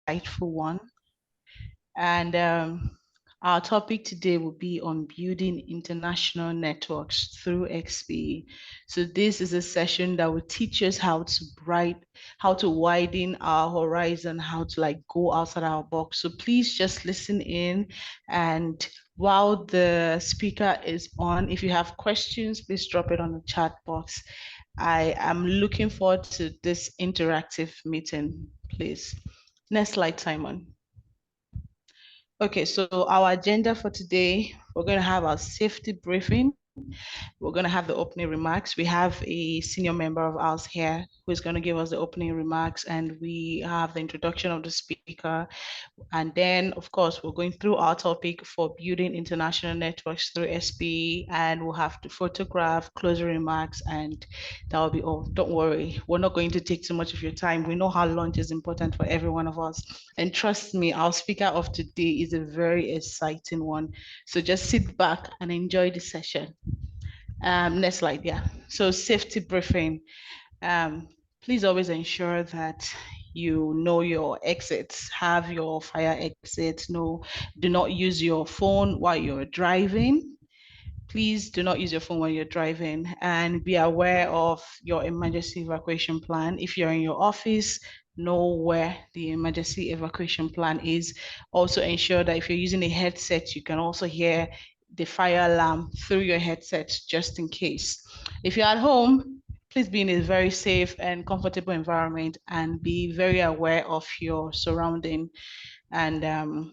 insightful one. And our topic today will be on building international networks through SPE. So this is a session that will teach us how to widen our horizon, how to like go outside our box. So please just listen in, and while the speaker is on, if you have questions, please drop it on the chat box. I am looking forward to this interactive meeting, please. Next slide, Simon. Okay, so our agenda for today, we're going to have our safety briefing. We're going to have the opening remarks. We have a senior member of ours here who is going to give us the opening remarks, and we have the introduction of the speaker. And then, of course, we're going through our topic for building international networks through SPE, and we'll have to photograph, closing remarks, and that will be all. Don't worry, we're not going to take too much of your time. We know how lunch is important for every one of us. And trust me, our speaker of today is a very exciting one. So just sit back and enjoy the session. Next slide, yeah. So safety briefing. Please always ensure that you know your exits, have your fire exits. No, do not use your phone while you're driving. Please do not use your phone while you're driving, and be aware of your emergency evacuation plan. If you're in your office, know where the emergency evacuation plan is. Also ensure that if you're using a headset, you can also hear the fire alarm through your headset just in case. If you're at home, please be in a very safe and comfortable environment and be very aware of your surrounding. And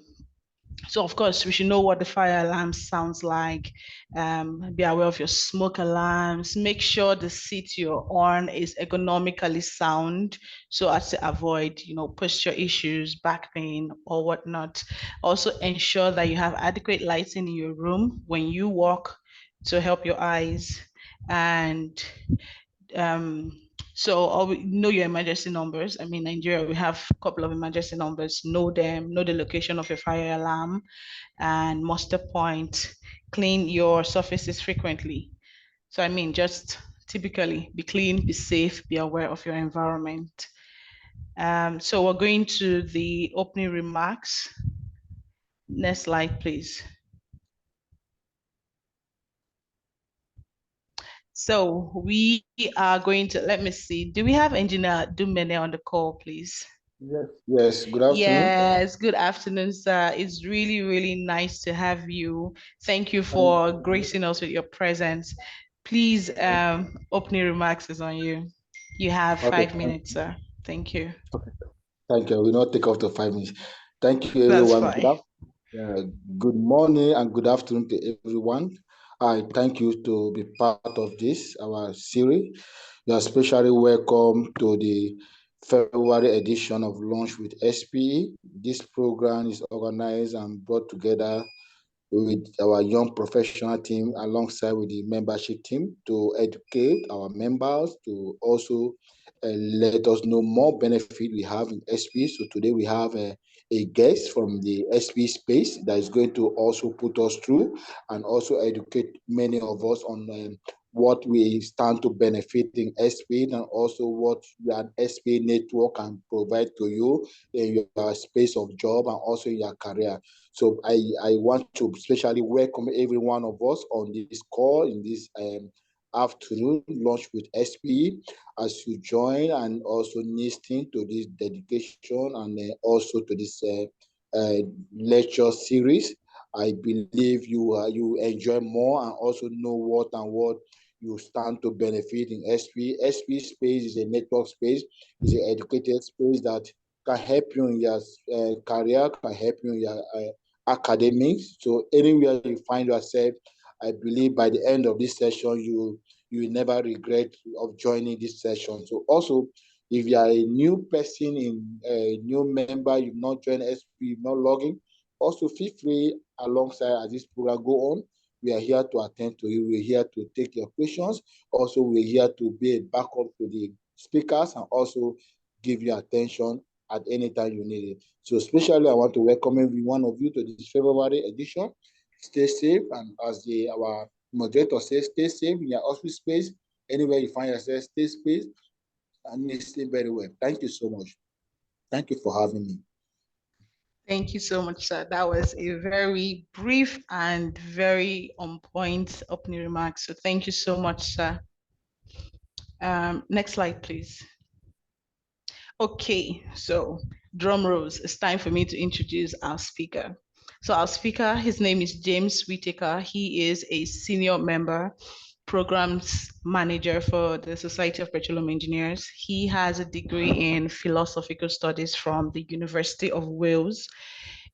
so of course, we should know what the fire alarm sounds like. Be aware of your smoke alarms. Make sure the seat you're on is ergonomically sound so as to avoid, posture issues, back pain, or whatnot. Also ensure that you have adequate lighting in your room when you walk to help your eyes. And so know your emergency numbers. I mean, Nigeria, we have a couple of emergency numbers. Know them, know the location of your fire alarm, and muster point. Clean your surfaces frequently. So I mean, just typically be clean, be safe, be aware of your environment. So we're going to the opening remarks. Next slide, please. So we are going to, let me see, do we have Engineer Dumene on the call, please? Yes, good afternoon. Yes, good afternoon, sir. It's really, really nice to have you. Thank you for gracing us with your presence. Please, opening remarks is on you. You have 5 minutes, sir. Thank you. Okay. Thank you. I will not take up to 5 minutes. Thank you, That's everyone. fine. Good morning and good afternoon to everyone. I thank you to be part of this, our series. You are especially welcome to the February edition of Launch with SPE. This program is organized and brought together with our young professional team alongside with the membership team to educate our members, to also let us know more benefit we have in SP. So today we have a guest from the SP space that is going to also put us through and also educate many of us on what we stand to benefit in SP and also what an SP network can provide to you in your space of job and also in your career. So I want to especially welcome every one of us on this call in this afternoon launch with SPE as you join and also listen to this dedication and also to this lecture series. I believe you enjoy more and also know what you stand to benefit in SP. SP space is a network space, is an educated space that can help you in your career, can help you in your academics. So anywhere you find yourself, I believe by the end of this session, you will never regret of joining this session. So also, if you are a new person, a new member, you've not joined SP, you've not logged in, also feel free alongside as this program go on. We are here to attend to you. We're here to take your questions. Also, we're here to be a backup to the speakers and also give you attention at any time you need it. So especially I want to welcome every one of you to this February edition. Stay safe, and as our moderator says, stay safe in your office space. Anywhere you find yourself, stay safe and stay very well. Thank you so much. Thank you for having me. Thank you so much, sir. That was a very brief and very on point opening remarks. So thank you so much, sir. Next slide, please. Okay, so drum rolls. It's time for me to introduce our speaker. So our speaker, his name is James Whitaker. He is a senior member, programs manager for the Society of Petroleum Engineers. He has a degree in philosophical studies from the University of Wales.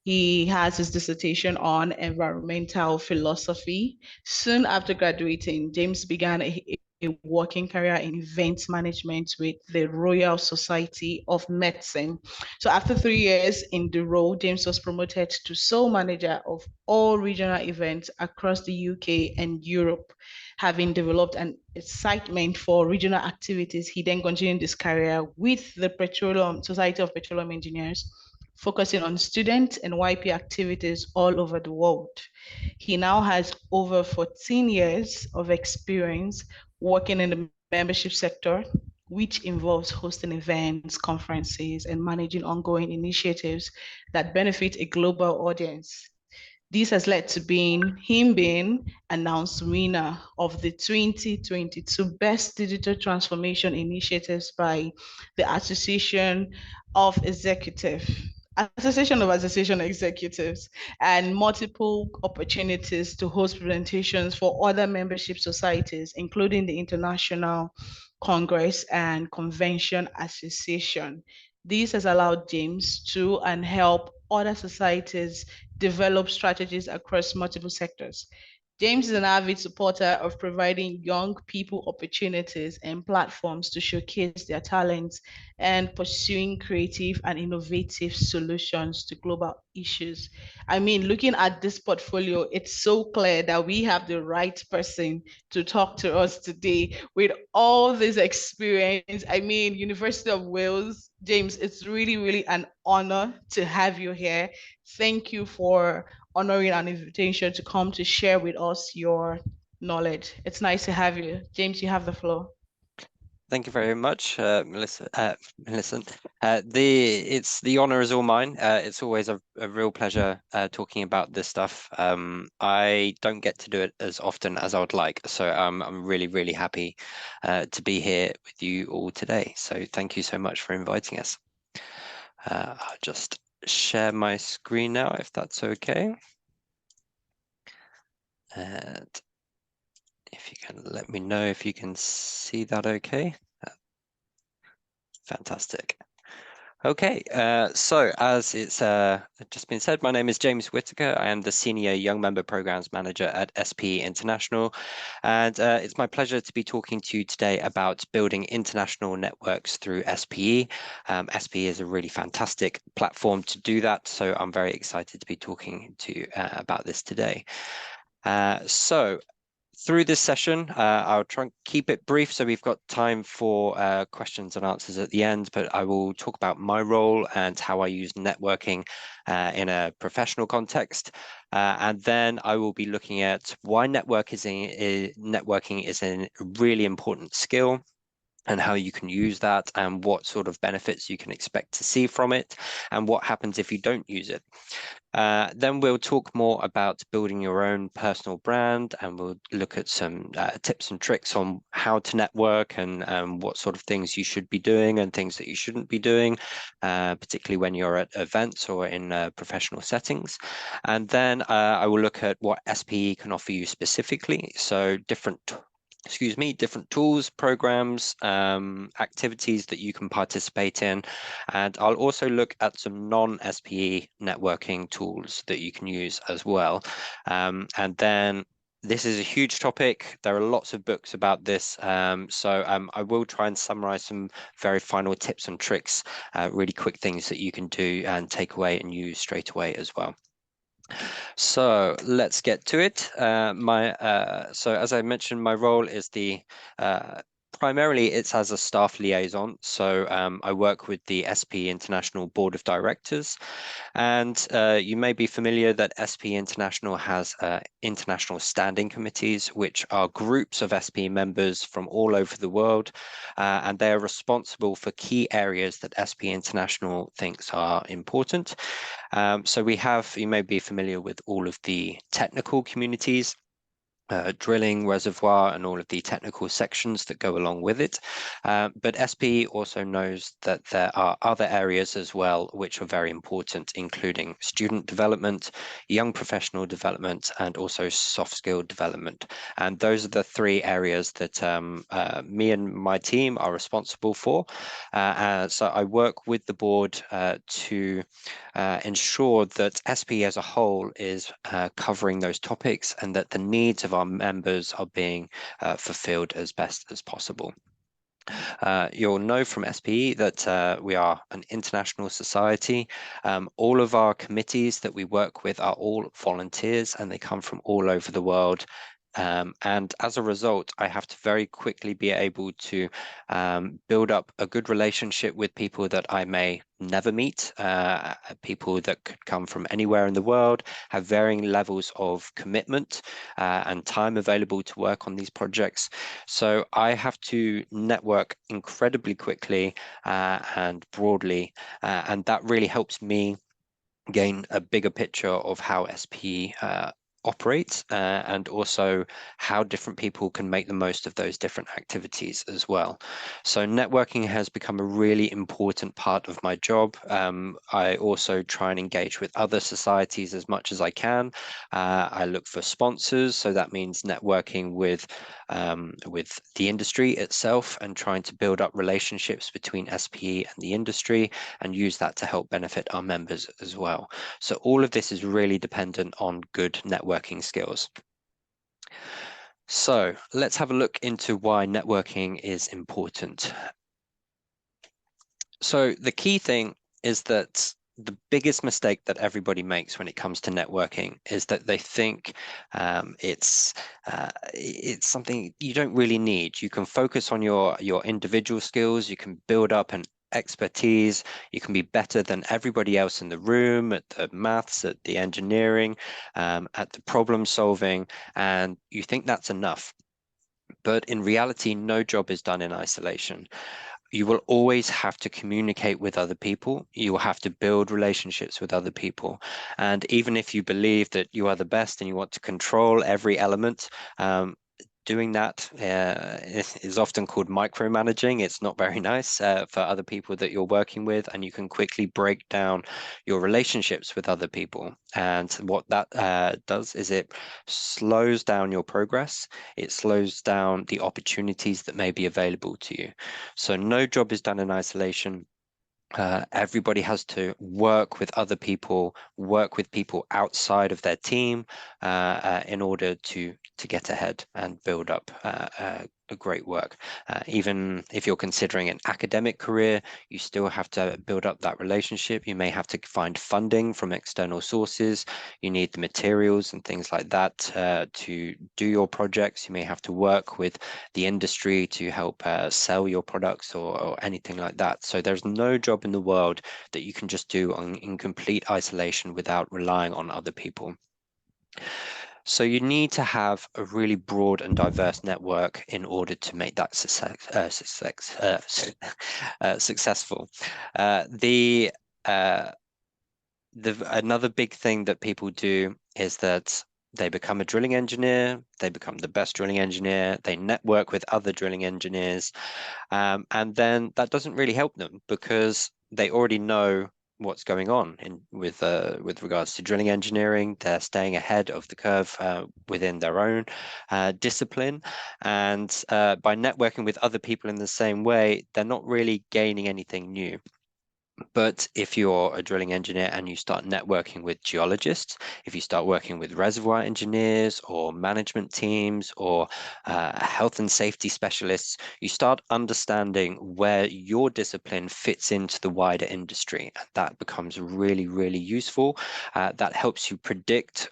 He has his dissertation on environmental philosophy. Soon after graduating, James began a working career in event management with the Royal Society of Medicine. So after 3 years in the role, James was promoted to sole manager of all regional events across the UK and Europe. Having developed an excitement for regional activities, he then continued his career with the Petroleum Society of Petroleum Engineers, focusing on student and YP activities all over the world. He now has over 14 years of experience working in the membership sector, which involves hosting events, conferences, and managing ongoing initiatives that benefit a global audience. This has led to him being announced winner of the 2022 Best Digital Transformation Initiatives by the Association of Association Executives, and multiple opportunities to host presentations for other membership societies, including the International Congress and Convention Association. This has allowed James to and help other societies develop strategies across multiple sectors. James is an avid supporter of providing young people opportunities and platforms to showcase their talents and pursuing creative and innovative solutions to global issues. I mean, looking at this portfolio, it's so clear that we have the right person to talk to us today with all this experience. I mean, University of Wales, James, it's really, really an honor to have you here. Thank you for honoring an invitation to come to share with us your knowledge. It's nice to have you. James, you have the floor. Thank you very much, Melissa. Millicent. The honor is all mine. It's always a real pleasure talking about this stuff. I don't get to do it as often as I would like, so I'm really, really happy to be here with you all today. So thank you so much for inviting us. I'll just share my screen now, if that's okay. And if you can let me know if you can see that okay. Fantastic. Okay, so as it's just been said, my name is James Whitaker. I am the Senior Young Member Programs Manager at SPE International, and it's my pleasure to be talking to you today about building international networks through SPE. SPE is a really fantastic platform to do that, so I'm very excited to be talking to you about this today. Through this session, I'll try and keep it brief so we've got time for questions and answers at the end, but I will talk about my role and how I use networking in a professional context. And then I will be looking at why networking is a really important skill, and how you can use that, and what sort of benefits you can expect to see from it, and what happens if you don't use it. Then we'll talk more about building your own personal brand, and we'll look at some tips and tricks on how to network, and what sort of things you should be doing and things that you shouldn't be doing, particularly when you're at events or in professional settings. And then I will look at what SPE can offer you specifically, so different tools, programs, activities that you can participate in. And I'll also look at some non-SPE networking tools that you can use as well. And then this is a huge topic. There are lots of books about this. So I will try and summarize some very final tips and tricks, really quick things that you can do and take away and use straight away as well. So let's get to it. So as I mentioned, my role is the Primarily, it's as a staff liaison. So I work with the SPE International Board of Directors, and you may be familiar that SPE International has international standing committees, which are groups of SPE members from all over the world, and they are responsible for key areas that SPE International thinks are important. So you may be familiar with all of the technical communities, drilling, reservoir, and all of the technical sections that go along with it. But SPE also knows that there are other areas as well which are very important, including student development, young professional development, and also soft skill development. And those are the three areas that me and my team are responsible for. So I work with the board to ensure that SPE as a whole is covering those topics and that the needs of our members are being fulfilled as best as possible. You'll know from SPE that we are an international society. All of our committees that we work with are all volunteers and they come from all over the world. And as a result, I have to very quickly be able to build up a good relationship with people that I may never meet, people that could come from anywhere in the world, have varying levels of commitment and time available to work on these projects. So I have to network incredibly quickly and broadly, and that really helps me gain a bigger picture of how SPE operates and also how different people can make the most of those different activities as well. So networking has become a really important part of my job. I also try and engage with other societies as much as I can. I look for sponsors, so that means networking with the industry itself and trying to build up relationships between SPE and the industry and use that to help benefit our members as well. So all of this is really dependent on good networking skills. So let's have a look into why networking is important. So the key thing is that the biggest mistake that everybody makes when it comes to networking is that they think it's something you don't really need. You can focus on your individual skills. You can build up an expertise. You can be better than everybody else in the room at the maths, at the engineering, at the problem solving, and you think that's enough. But in reality, no job is done in isolation. You will always have to communicate with other people. You will have to build relationships with other people. And even if you believe that you are the best and you want to control every element, doing that is often called micromanaging. It's not very nice for other people that you're working with, and you can quickly break down your relationships with other people. And what that does is it slows down your progress. It slows down the opportunities that may be available to you. So no job is done in isolation. Everybody has to work with other people, work with people outside of their team in order to get ahead and build up a great work. Even if you're considering an academic career, you still have to build up that relationship. You may have to find funding from external sources. You need the materials and things like that to do your projects. You may have to work with the industry to help sell your products or anything like that. So there's no job in the world that you can just do in complete isolation without relying on other people. So you need to have a really broad and diverse network in order to make that successful. Another big thing that people do is that they become a drilling engineer, they become the best drilling engineer, they network with other drilling engineers, and then that doesn't really help them because they already know what's going on with regards to drilling engineering. They're staying ahead of the curve within their own discipline, and by networking with other people in the same way, they're not really gaining anything new. But if you're a drilling engineer and you start networking with geologists, if you start working with reservoir engineers or management teams or health and safety specialists, you start understanding where your discipline fits into the wider industry. And that becomes really, really useful. That helps you predict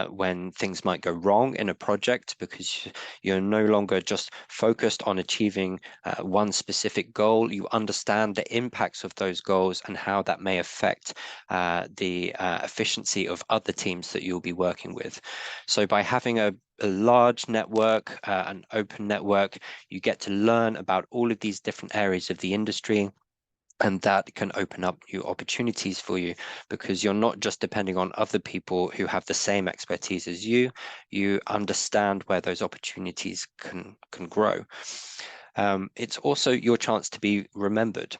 when things might go wrong in a project, because you're no longer just focused on achieving one specific goal. You understand the impacts of those goals and how that may affect the efficiency of other teams that you'll be working with. So by having a large network, an open network, you get to learn about all of these different areas of the industry. And that can open up new opportunities for you, because you're not just depending on other people who have the same expertise as you. You understand where those opportunities can grow. It's also your chance to be remembered.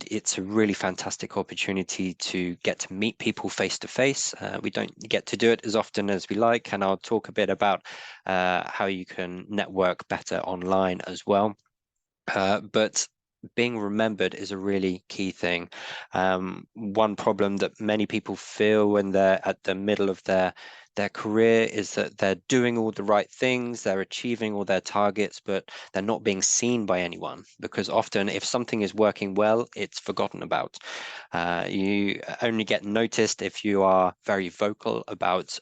It's a really fantastic opportunity to get to meet people face to face. We don't get to do it as often as we like, and I'll talk a bit about how you can network better online as well. But being remembered is a really key thing. One problem that many people feel when they're at the middle of their career is that they're doing all the right things, they're achieving all their targets, but they're not being seen by anyone, because often if something is working well, it's forgotten about. You only get noticed if you are very vocal about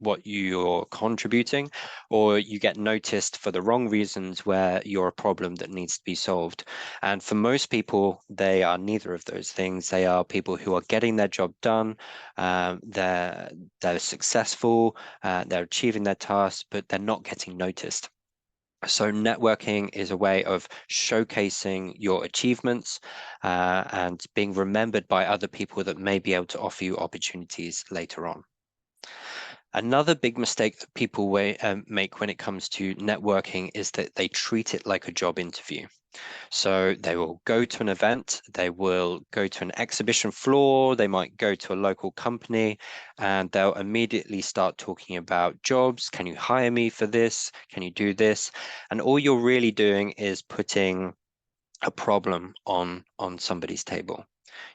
what you're contributing, or you get noticed for the wrong reasons where you're a problem that needs to be solved. And for most people, they are neither of those things. They are people who are getting their job done, they're successful, they're achieving their tasks, but they're not getting noticed. So networking is a way of showcasing your achievements and being remembered by other people that may be able to offer you opportunities later on. Another big mistake that people make when it comes to networking is that they treat it like a job interview. So they will go to an event, they will go to an exhibition floor, they might go to a local company, and they'll immediately start talking about jobs. Can you hire me for this? Can you do this? And all you're really doing is putting a problem on somebody's table.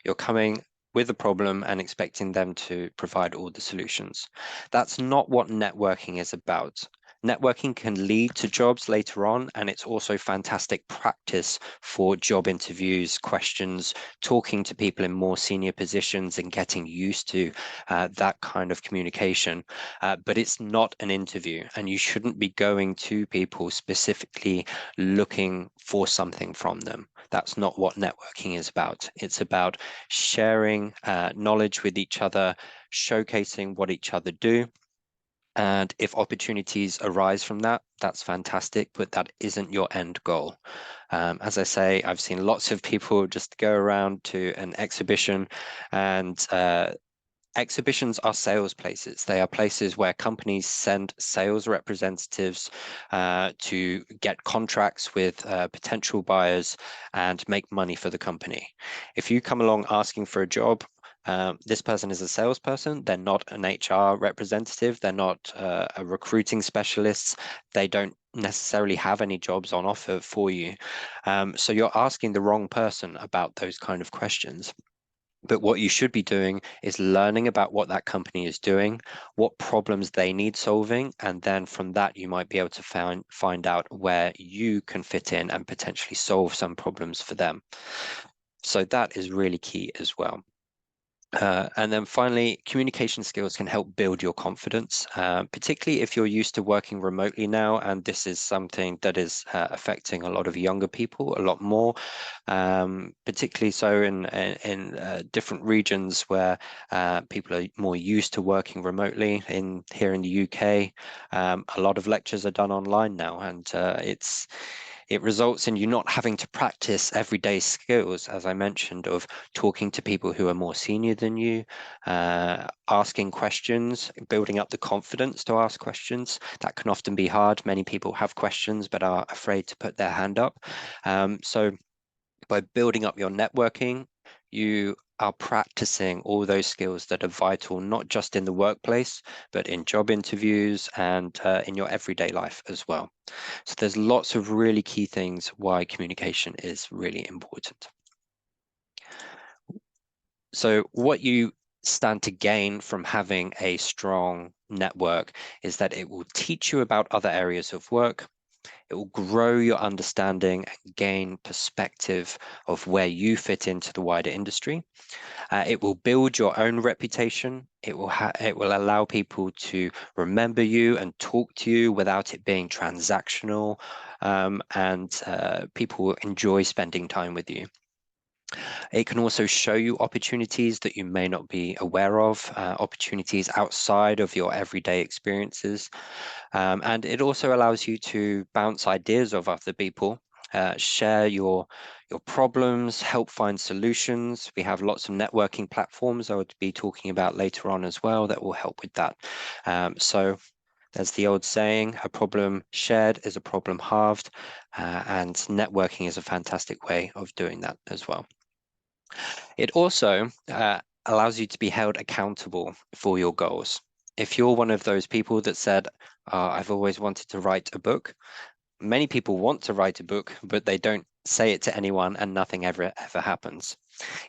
You're coming with a problem and expecting them to provide all the solutions. That's not what networking is about. Networking can lead to jobs later on, and it's also fantastic practice for job interviews, questions, talking to people in more senior positions and getting used to that kind of communication. But it's not an interview, and you shouldn't be going to people specifically looking for something from them. That's not what networking is about. It's about sharing knowledge with each other, showcasing what each other do. And if opportunities arise from that, that's fantastic, but that isn't your end goal. As I say, I've seen lots of people just go around to an exhibition, and exhibitions are sales places. They are places where companies send sales representatives to get contracts with potential buyers and make money for the company. If you come along asking for a job, this person is a salesperson. They're not an HR representative. They're not a recruiting specialist. They don't necessarily have any jobs on offer for you. So you're asking the wrong person about those kind of questions. But what you should be doing is learning about what that company is doing, what problems they need solving, and then from that you might be able to find out where you can fit in and potentially solve some problems for them. So that is really key as well. And then finally, communication skills can help build your confidence, particularly if you're used to working remotely now. And this is something that is affecting a lot of younger people a lot more, particularly so in different regions where people are more used to working remotely. Here in the UK, a lot of lectures are done online now, and it results in you not having to practice everyday skills, as I mentioned, of talking to people who are more senior than you, asking questions, building up the confidence to ask questions. That can often be hard. Many people have questions but are afraid to put their hand up. So by building up your networking, you are practicing all those skills that are vital, not just in the workplace, but in job interviews and in your everyday life as well. So there's lots of really key things why communication is really important. So what you stand to gain from having a strong network is that it will teach you about other areas of work. It will grow your understanding and gain perspective of where you fit into the wider industry. It will build your own reputation. It will allow people to remember you and talk to you without it being transactional, and people will enjoy spending time with you. It can also show you opportunities that you may not be aware of, opportunities outside of your everyday experiences. And it also allows you to bounce ideas off other people, share your problems, help find solutions. We have lots of networking platforms I would be talking about later on as well that will help with that. So there's the old saying, a problem shared is a problem halved, and networking is a fantastic way of doing that as well. It also allows you to be held accountable for your goals. If you're one of those people that said, I've always wanted to write a book, many people want to write a book, but they don't say it to anyone and nothing ever happens.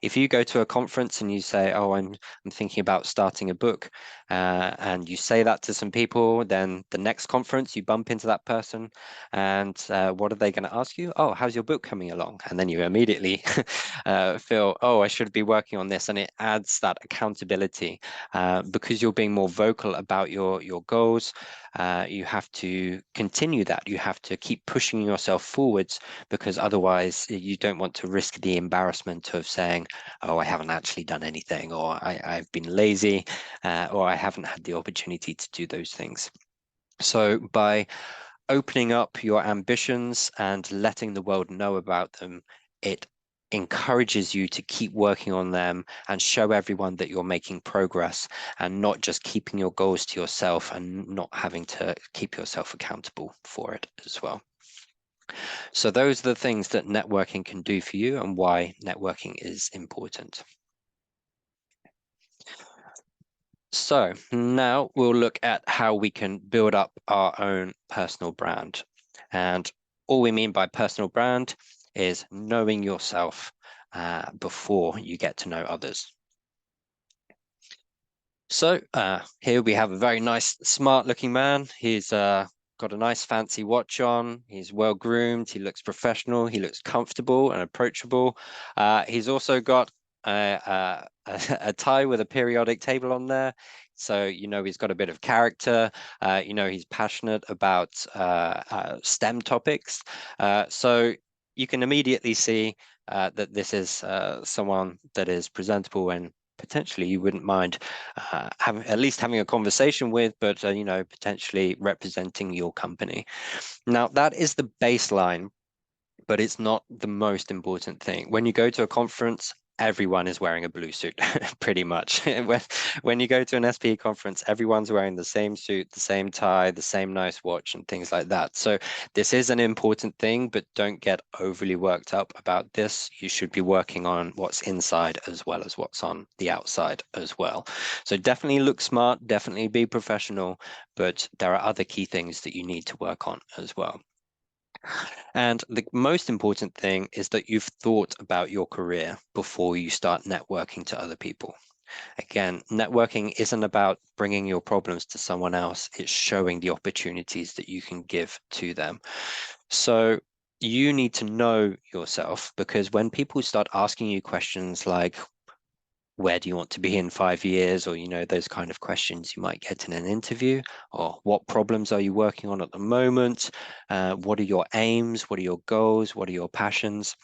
If you go to a conference and you say, oh, I'm thinking about starting a book, and you say that to some people, then the next conference you bump into that person, and what are they going to ask you? Oh, how's your book coming along? And then you immediately feel, oh, I should be working on this. And it adds that accountability, because you're being more vocal about your goals. You have to continue that. You have to keep pushing yourself forwards, because otherwise you don't want to risk the embarrassment of saying, oh, I haven't actually done anything, or I've been lazy, or I haven't had the opportunity to do those things. So by opening up your ambitions and letting the world know about them, it encourages you to keep working on them and show everyone that you're making progress, and not just keeping your goals to yourself and not having to keep yourself accountable for it as well. So those are the things that networking can do for you and why networking is important. So now we'll look at how we can build up our own personal brand. And all we mean by personal brand is knowing yourself before you get to know others. So here we have a very nice, smart looking man. He's got a nice fancy watch on. He's well groomed. He looks professional. He looks comfortable and approachable. He's also got a tie with a periodic table on there. So, you know, he's got a bit of character. You know, he's passionate about STEM topics. So you can immediately see that this is someone that is presentable and potentially you wouldn't mind at least having a conversation with, but you know, potentially representing your company. Now, that is the baseline, but it's not the most important thing. When you go to a conference, everyone is wearing a blue suit, pretty much. When you go to an SPE conference, everyone's wearing the same suit, the same tie, the same nice watch, and things like that. So this is an important thing, but don't get overly worked up about this. You should be working on what's inside as well as what's on the outside as well. So definitely look smart, definitely be professional, but there are other key things that you need to work on as well. And the most important thing is that you've thought about your career before you start networking to other people. Again, networking isn't about bringing your problems to someone else. It's showing the opportunities that you can give to them. So you need to know yourself, because when people start asking you questions like, where do you want to be in 5 years, or you know, those kind of questions you might get in an interview, or what problems are you working on at the moment, what are your aims, what are your goals, what are your passions?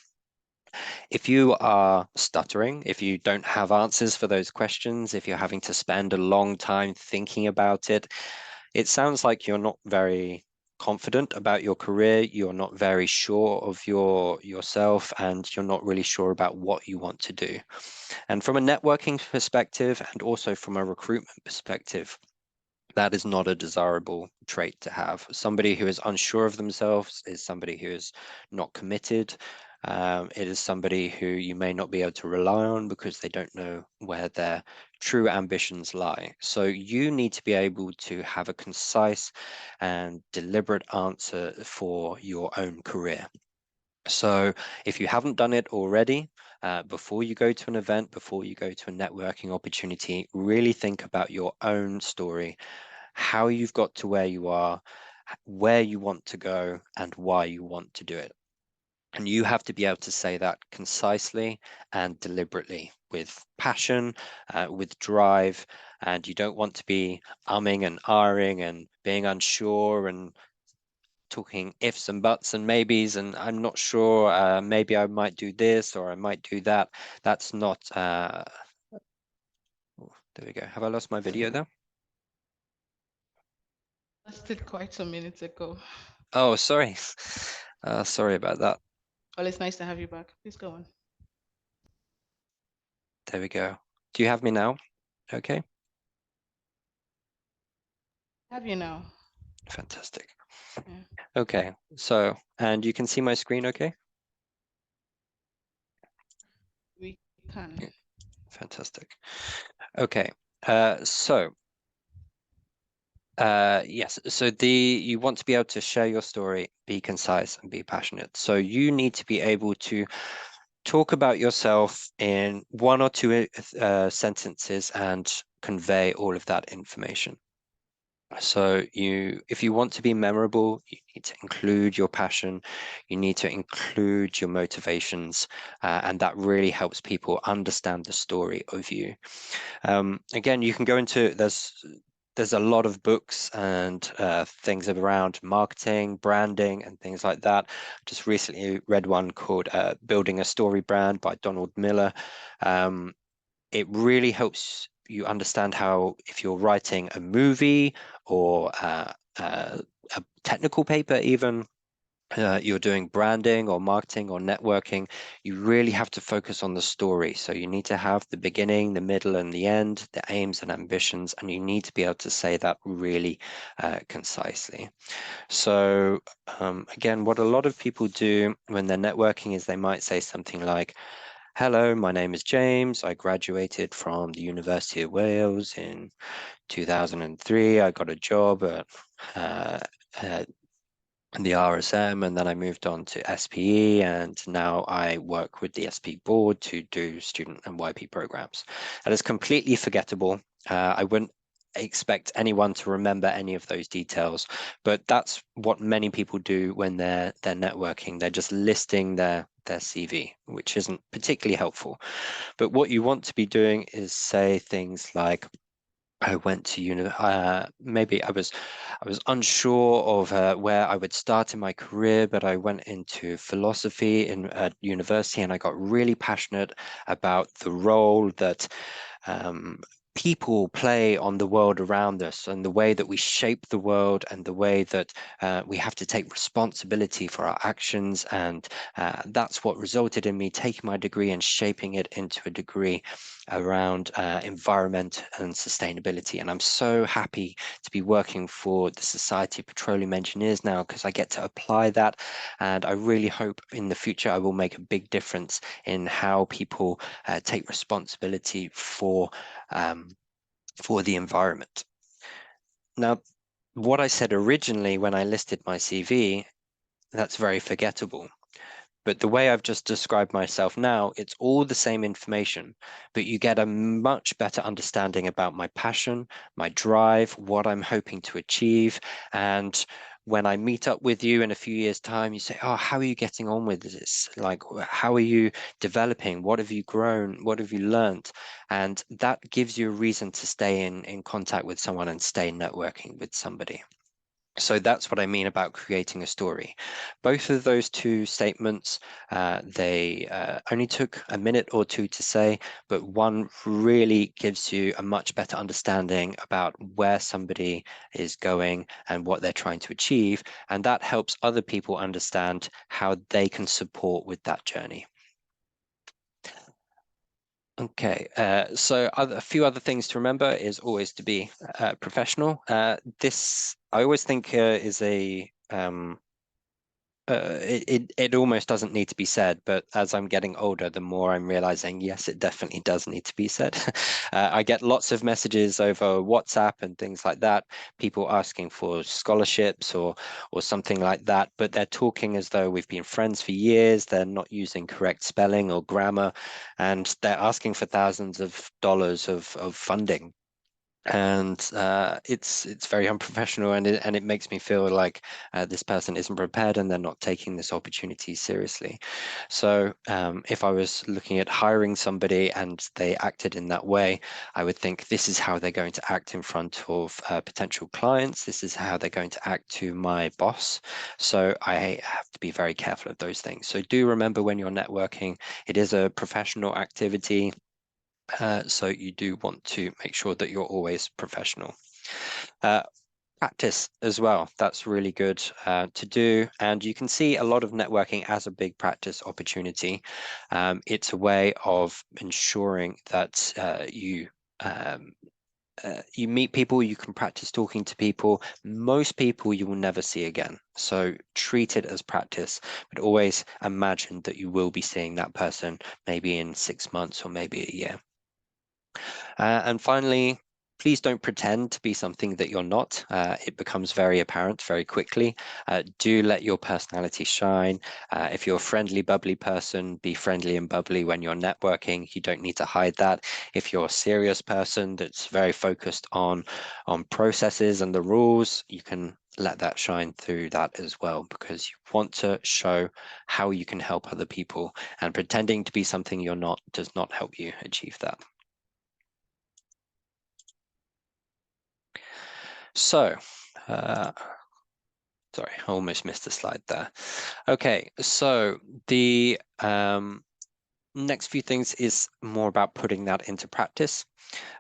If you are stuttering, if you don't have answers for those questions, if you're having to spend a long time thinking about it, it sounds like you're not very confident about your career, you're not very sure of yourself, and you're not really sure about what you want to do. And from a networking perspective, and also from a recruitment perspective, that is not a desirable trait to have. Somebody who is unsure of themselves is somebody who is not committed. It is somebody who you may not be able to rely on because they don't know where their true ambitions lie. So you need to be able to have a concise and deliberate answer for your own career. So if you haven't done it already, before you go to an event, before you go to a networking opportunity, really think about your own story, how you've got to where you are, where you want to go, and why you want to do it. And you have to be able to say that concisely and deliberately, with passion, with drive, and you don't want to be umming and ahhing and being unsure and talking ifs and buts and maybes and I'm not sure, maybe I might do this or I might do that. That's not, oh, there we go. Have I lost my video there? Lost it quite some minutes ago. Oh, sorry. Sorry about that. Well, it's nice to have you back. Please go on. There we go. Do you have me now? Okay. Have you now? Fantastic. Yeah. Okay, so, and you can see my screen okay? We can. Yeah, fantastic. Okay, yes, so you want to be able to share your story, be concise and be passionate. So you need to be able to talk about yourself in one or two sentences and convey all of that information. So if you want to be memorable, you need to include your passion, you need to include your motivations, and that really helps people understand the story of you. Again, you can go into, there's a lot of books and things around marketing, branding, and things like that. Just recently read one called Building a Story Brand by Donald Miller. It really helps you understand how, if you're writing a movie or a technical paper even, you're doing branding or marketing or networking, you really have to focus on the story. So you need to have the beginning, the middle, and the end, the aims and ambitions, and you need to be able to say that really concisely. So again, what a lot of people do when they're networking is they might say something like, "Hello, my name is James. I graduated from the University of Wales in 2003. I got a job at the RSM, and then I moved on to SPE, and now I work with the SPE board to do student and YP programs." That is completely forgettable. I wouldn't expect anyone to remember any of those details, but that's what many people do when they're networking. They're just listing their CV, which isn't particularly helpful. But what you want to be doing is say things like, I went to maybe I was unsure of where I would start in my career, but I went into philosophy in university, and I got really passionate about the role that um, people play on the world around us, and the way that we shape the world, and the way that we have to take responsibility for our actions. And that's what resulted in me taking my degree and shaping it into a degree around environment and sustainability. And I'm so happy to be working for the Society of Petroleum Engineers now, because I get to apply that. And I really hope in the future I will make a big difference in how people take responsibility for the environment. Now, what I said originally when I listed my CV, that's very forgettable. But the way I've just described myself now, it's all the same information, but you get a much better understanding about my passion, my drive, what I'm hoping to achieve. And when I meet up with you in a few years' time, you say, "Oh, how are you getting on with this? Like, how are you developing? What have you grown? What have you learned?" And that gives you a reason to stay in contact with someone and stay networking with somebody. So that's what I mean about creating a story. Both of those two statements, they only took a minute or two to say, but one really gives you a much better understanding about where somebody is going and what they're trying to achieve. And that helps other people understand how they can support with that journey. Okay, so a few other things to remember is always to be professional. This, I always think, is a it almost doesn't need to be said, but as I'm getting older, the more I'm realizing, yes, it definitely does need to be said. I get lots of messages over WhatsApp and things like that, people asking for scholarships or something like that, but they're talking as though we've been friends for years. They're not using correct spelling or grammar, and they're asking for thousands of dollars of funding. And it's very unprofessional, and it makes me feel like this person isn't prepared and they're not taking this opportunity seriously. So if I was looking at hiring somebody and they acted in that way, I would think this is how they're going to act in front of potential clients. This is how they're going to act to my boss. So I have to be very careful of those things. So do remember, when you're networking, it is a professional activity. So you do want to make sure that you're always professional. Practice as well. That's really good to do. And you can see a lot of networking as a big practice opportunity. It's a way of ensuring that you meet people, you can practice talking to people. Most people you will never see again. So treat it as practice, but always imagine that you will be seeing that person maybe in 6 months or maybe a year. And finally, please don't pretend to be something that you're not. It becomes very apparent very quickly. Do let your personality shine. If you're a friendly, bubbly person, be friendly and bubbly when you're networking. You don't need to hide that. If you're a serious person that's very focused on processes and the rules, you can let that shine through that as well, because you want to show how you can help other people, and pretending to be something you're not does not help you achieve that. So, sorry, I almost missed a slide there. Okay, so the next few things is more about putting that into practice.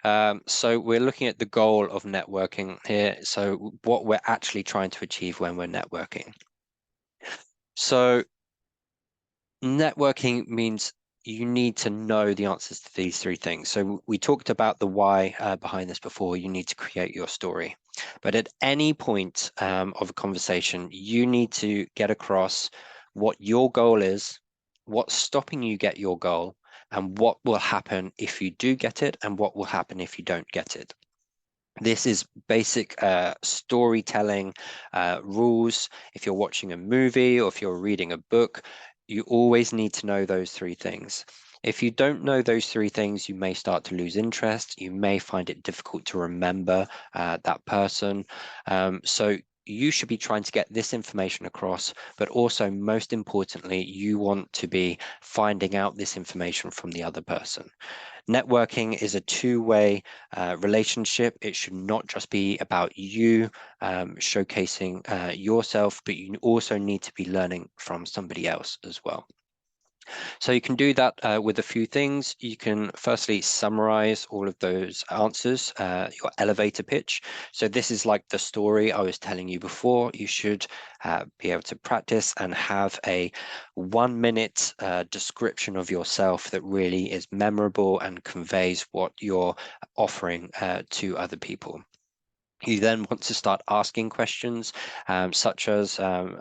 So we're looking at the goal of networking here. So what we're actually trying to achieve when we're networking. So networking means you need to know the answers to these three things. So we talked about the why behind this before. You need to create your story. But at any point of a conversation, you need to get across what your goal is, what's stopping you get your goal, and what will happen if you do get it, and what will happen if you don't get it. This is basic storytelling rules. If you're watching a movie or if you're reading a book, you always need to know those three things. If you don't know those three things, you may start to lose interest. You may find it difficult to remember that person. So you should be trying to get this information across, but also, most importantly, you want to be finding out this information from the other person. Networking is a two-way relationship. It should not just be about you showcasing yourself, but you also need to be learning from somebody else as well. So you can do that with a few things. You can firstly summarize all of those answers, your elevator pitch. So this is like the story I was telling you before. You should be able to practice and have a 1-minute description of yourself that really is memorable and conveys what you're offering to other people. You then want to start asking questions, such as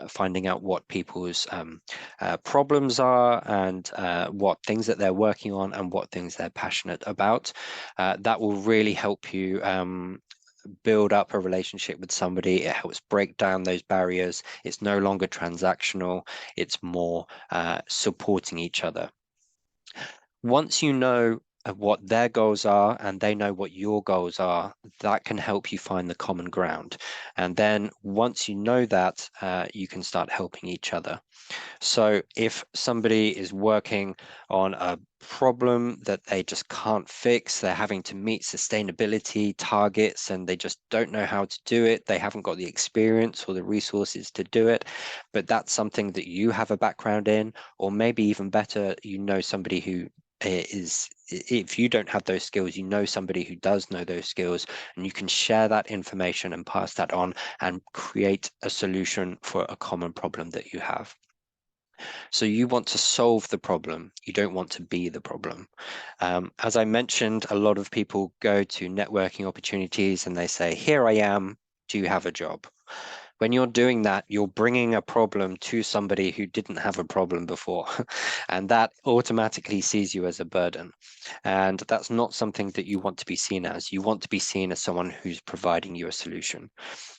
finding out what people's problems are, and what things that they're working on, and what things they're passionate about. That will really help you build up a relationship with somebody. It helps break down those barriers. It's no longer transactional. It's more supporting each other. Once you know what their goals are and they know what your goals are, that can help you find the common ground. And then once you know that, you can start helping each other. So if somebody is working on a problem that they just can't fix, they're having to meet sustainability targets and they just don't know how to do it, they haven't got the experience or the resources to do it, but that's something that you have a background in, or maybe even better, you know somebody who is, if you don't have those skills, you know somebody who does know those skills, and you can share that information and pass that on and create a solution for a common problem that you have. So you want to solve the problem. You don't want to be the problem. As I mentioned, a lot of people go to networking opportunities and they say, here I am, do you have a job? When you're doing that, you're bringing a problem to somebody who didn't have a problem before, and that automatically sees you as a burden. And that's not something that you want to be seen as. You want to be seen as someone who's providing you a solution.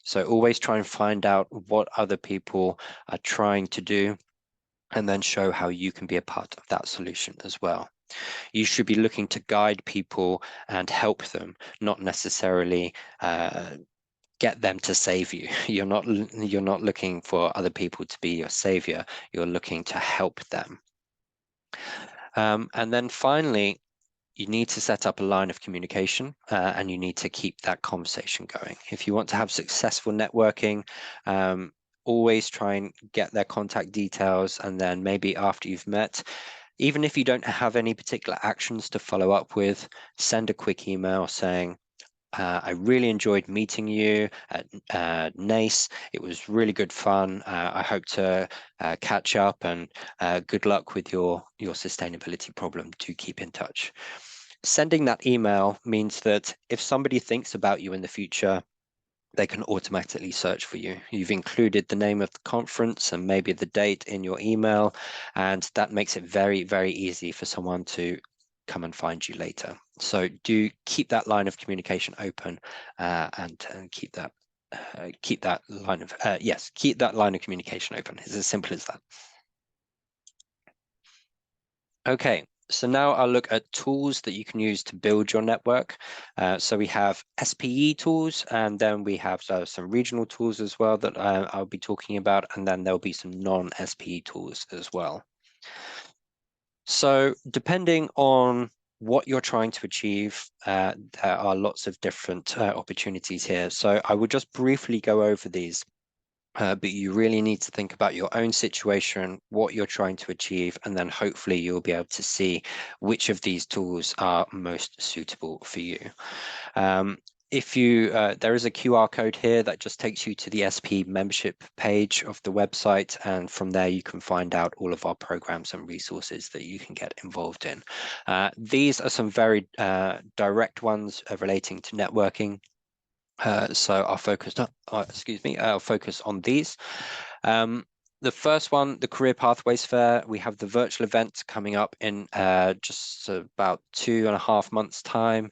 So always try and find out what other people are trying to do, and then show how you can be a part of that solution as well. You should be looking to guide people and help them, not necessarily get them to save you. You're not looking for other people to be your savior. You're looking to help them. And then finally, you need to set up a line of communication, and you need to keep that conversation going. If you want to have successful networking, always try and get their contact details, and then maybe after you've met, even if you don't have any particular actions to follow up with, send a quick email saying, I really enjoyed meeting you at NACE. It was really good fun. I hope to catch up, and good luck with your sustainability problem. Do keep in touch. Sending that email means that if somebody thinks about you in the future, they can automatically search for you. You've included the name of the conference and maybe the date in your email, and that makes it very, very easy for someone to come and find you later. So do keep that line of communication open, and keep that line of keep that line of communication open. It's as simple as that. Okay, so now I'll look at tools that you can use to build your network. So we have SPE tools, and then we have some regional tools as well that I'll be talking about, and then there'll be some non-SPE tools as well. So depending on what you're trying to achieve, there are lots of different opportunities here. So I will just briefly go over these. But you really need to think about your own situation, what you're trying to achieve, and then hopefully you'll be able to see which of these tools are most suitable for you. If you, there is a QR code here that just takes you to the SPE membership page of the website, and from there you can find out all of our programs and resources that you can get involved in. These are some very direct ones relating to networking. So I'll focus I'll focus on these. The first one, the Career Pathways Fair, we have the virtual event coming up in just about 2.5 months' time.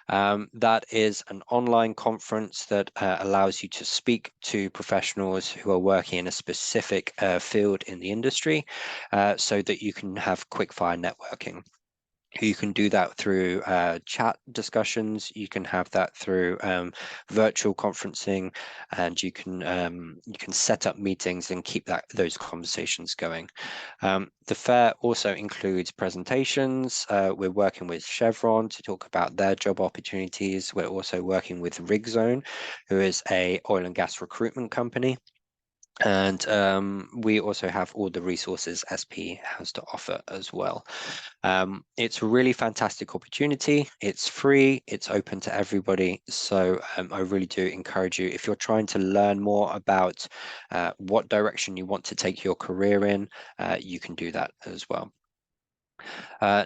That is an online conference that allows you to speak to professionals who are working in a specific field in the industry, so that you can have quick-fire networking. You can do that through chat discussions. You can have that through virtual conferencing, and you can set up meetings and keep those conversations going. The fair also includes presentations. We're working with Chevron to talk about their job opportunities. We're also working with RigZone, who is a oil and gas recruitment company. And we also have all the resources SPE has to offer as well. It's a really fantastic opportunity. It's free, it's open to everybody. So I really do encourage you, if you're trying to learn more about what direction you want to take your career in, you can do that as well.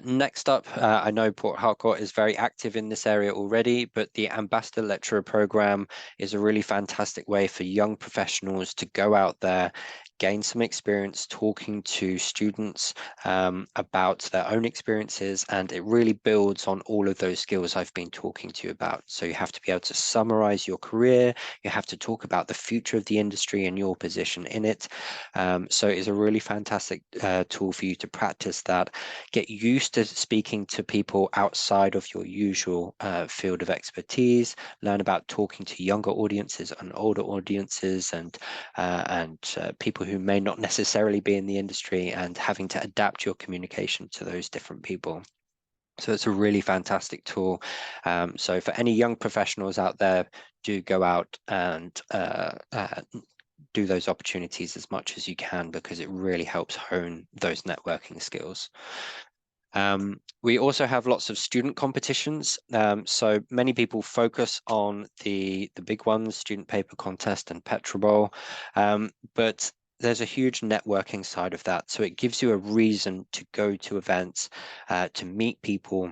Next up, I know Port Harcourt is very active in this area already, but the Ambassador Lecturer Program is a really fantastic way for young professionals to go out there, gain some experience talking to students about their own experiences, and it really builds on all of those skills I've been talking to you about. So you have to be able to summarize your career, you have to talk about the future of the industry and your position in it. So it's a really fantastic tool for you to practice that, get used to speaking to people outside of your usual field of expertise, learn about talking to younger audiences and older audiences, and people who may not necessarily be in the industry, and having to adapt your communication to those different people. So it's a really fantastic tool. So for any young professionals out there, do go out and do those opportunities as much as you can, because it really helps hone those networking skills. We also have lots of student competitions. So many people focus on the big ones, Student Paper Contest and Petrobol, but there's a huge networking side of that. So it gives you a reason to go to events, to meet people,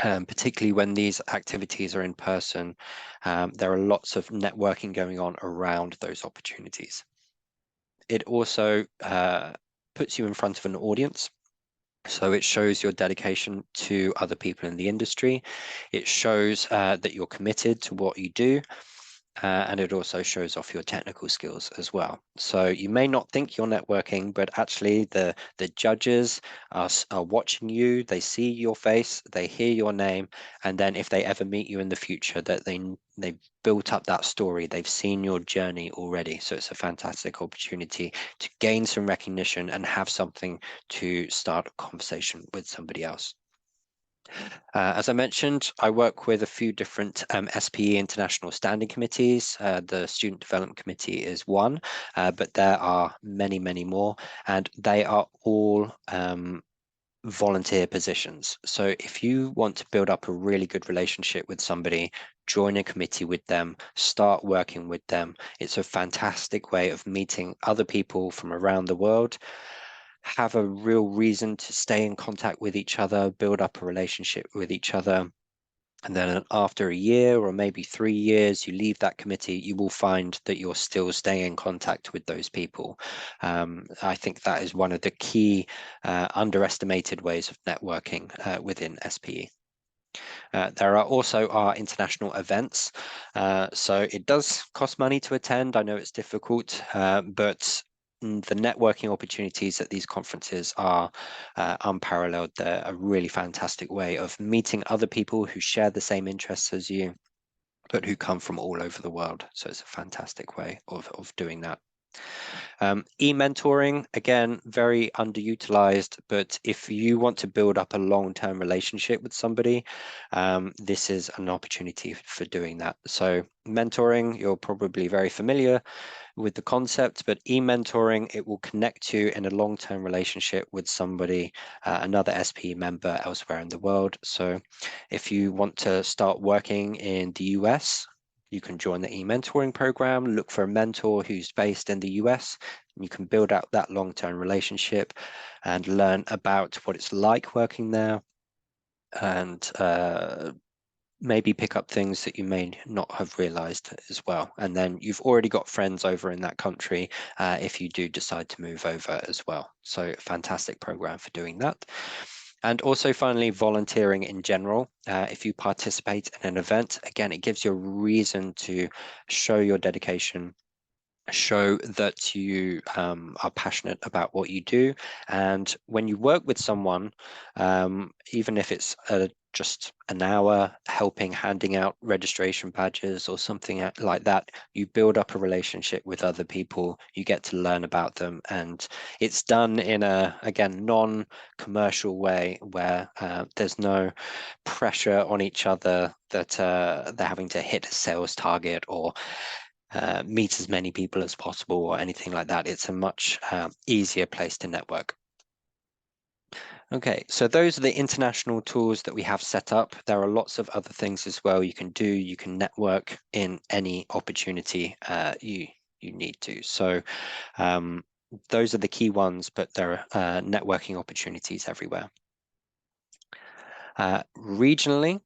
particularly when these activities are in person. There are lots of networking going on around those opportunities. It also puts you in front of an audience. So it shows your dedication to other people in the industry. It shows that you're committed to what you do. And it also shows off your technical skills as well. So you may not think you're networking, but actually the judges are watching you. They see your face, they hear your name, and then if they ever meet you in the future, that they've built up that story. They've seen your journey already. So it's a fantastic opportunity to gain some recognition and have something to start a conversation with somebody else. As I mentioned, I work with a few different SPE international standing committees. The Student Development Committee is one, but there are many, many more, and they are all volunteer positions. So if you want to build up a really good relationship with somebody, join a committee with them, start working with them. It's a fantastic way of meeting other people from around the world, have a real reason to stay in contact with each other, build up a relationship with each other. And then after a year or maybe 3 years, you leave that committee, you will find that you're still staying in contact with those people. I think that is one of the key underestimated ways of networking within SPE. There are also our international events. So it does cost money to attend. I know it's difficult, but the networking opportunities at these conferences are unparalleled. They're a really fantastic way of meeting other people who share the same interests as you, but who come from all over the world. So it's a fantastic way of doing that. E-mentoring, again, very underutilized, but if you want to build up a long-term relationship with somebody, this is an opportunity for doing that. So mentoring, you're probably very familiar with the concept, but e-mentoring, it will connect you in a long-term relationship with somebody, another SPE member elsewhere in the world. So if you want to start working in the US, you can join the e-mentoring program, look for a mentor who's based in the US, and you can build out that long-term relationship and learn about what it's like working there, and maybe pick up things that you may not have realized as well. And then you've already got friends over in that country if you do decide to move over as well. So fantastic program for doing that. And also finally, volunteering in general. If you participate in an event, again, it gives you a reason to show your dedication, show that you are passionate about what you do. And when you work with someone, even if it's just an hour helping, handing out registration badges or something like that, you build up a relationship with other people, you get to learn about them, and it's done in a, again, non-commercial way where there's no pressure on each other that they're having to hit a sales target or meet as many people as possible or anything like that. It's a much easier place to network. Okay, so those are the international tools that we have set up. There are lots of other things as well you can do. You can network in any opportunity you need to. So those are the key ones, but there are networking opportunities everywhere. Regionally,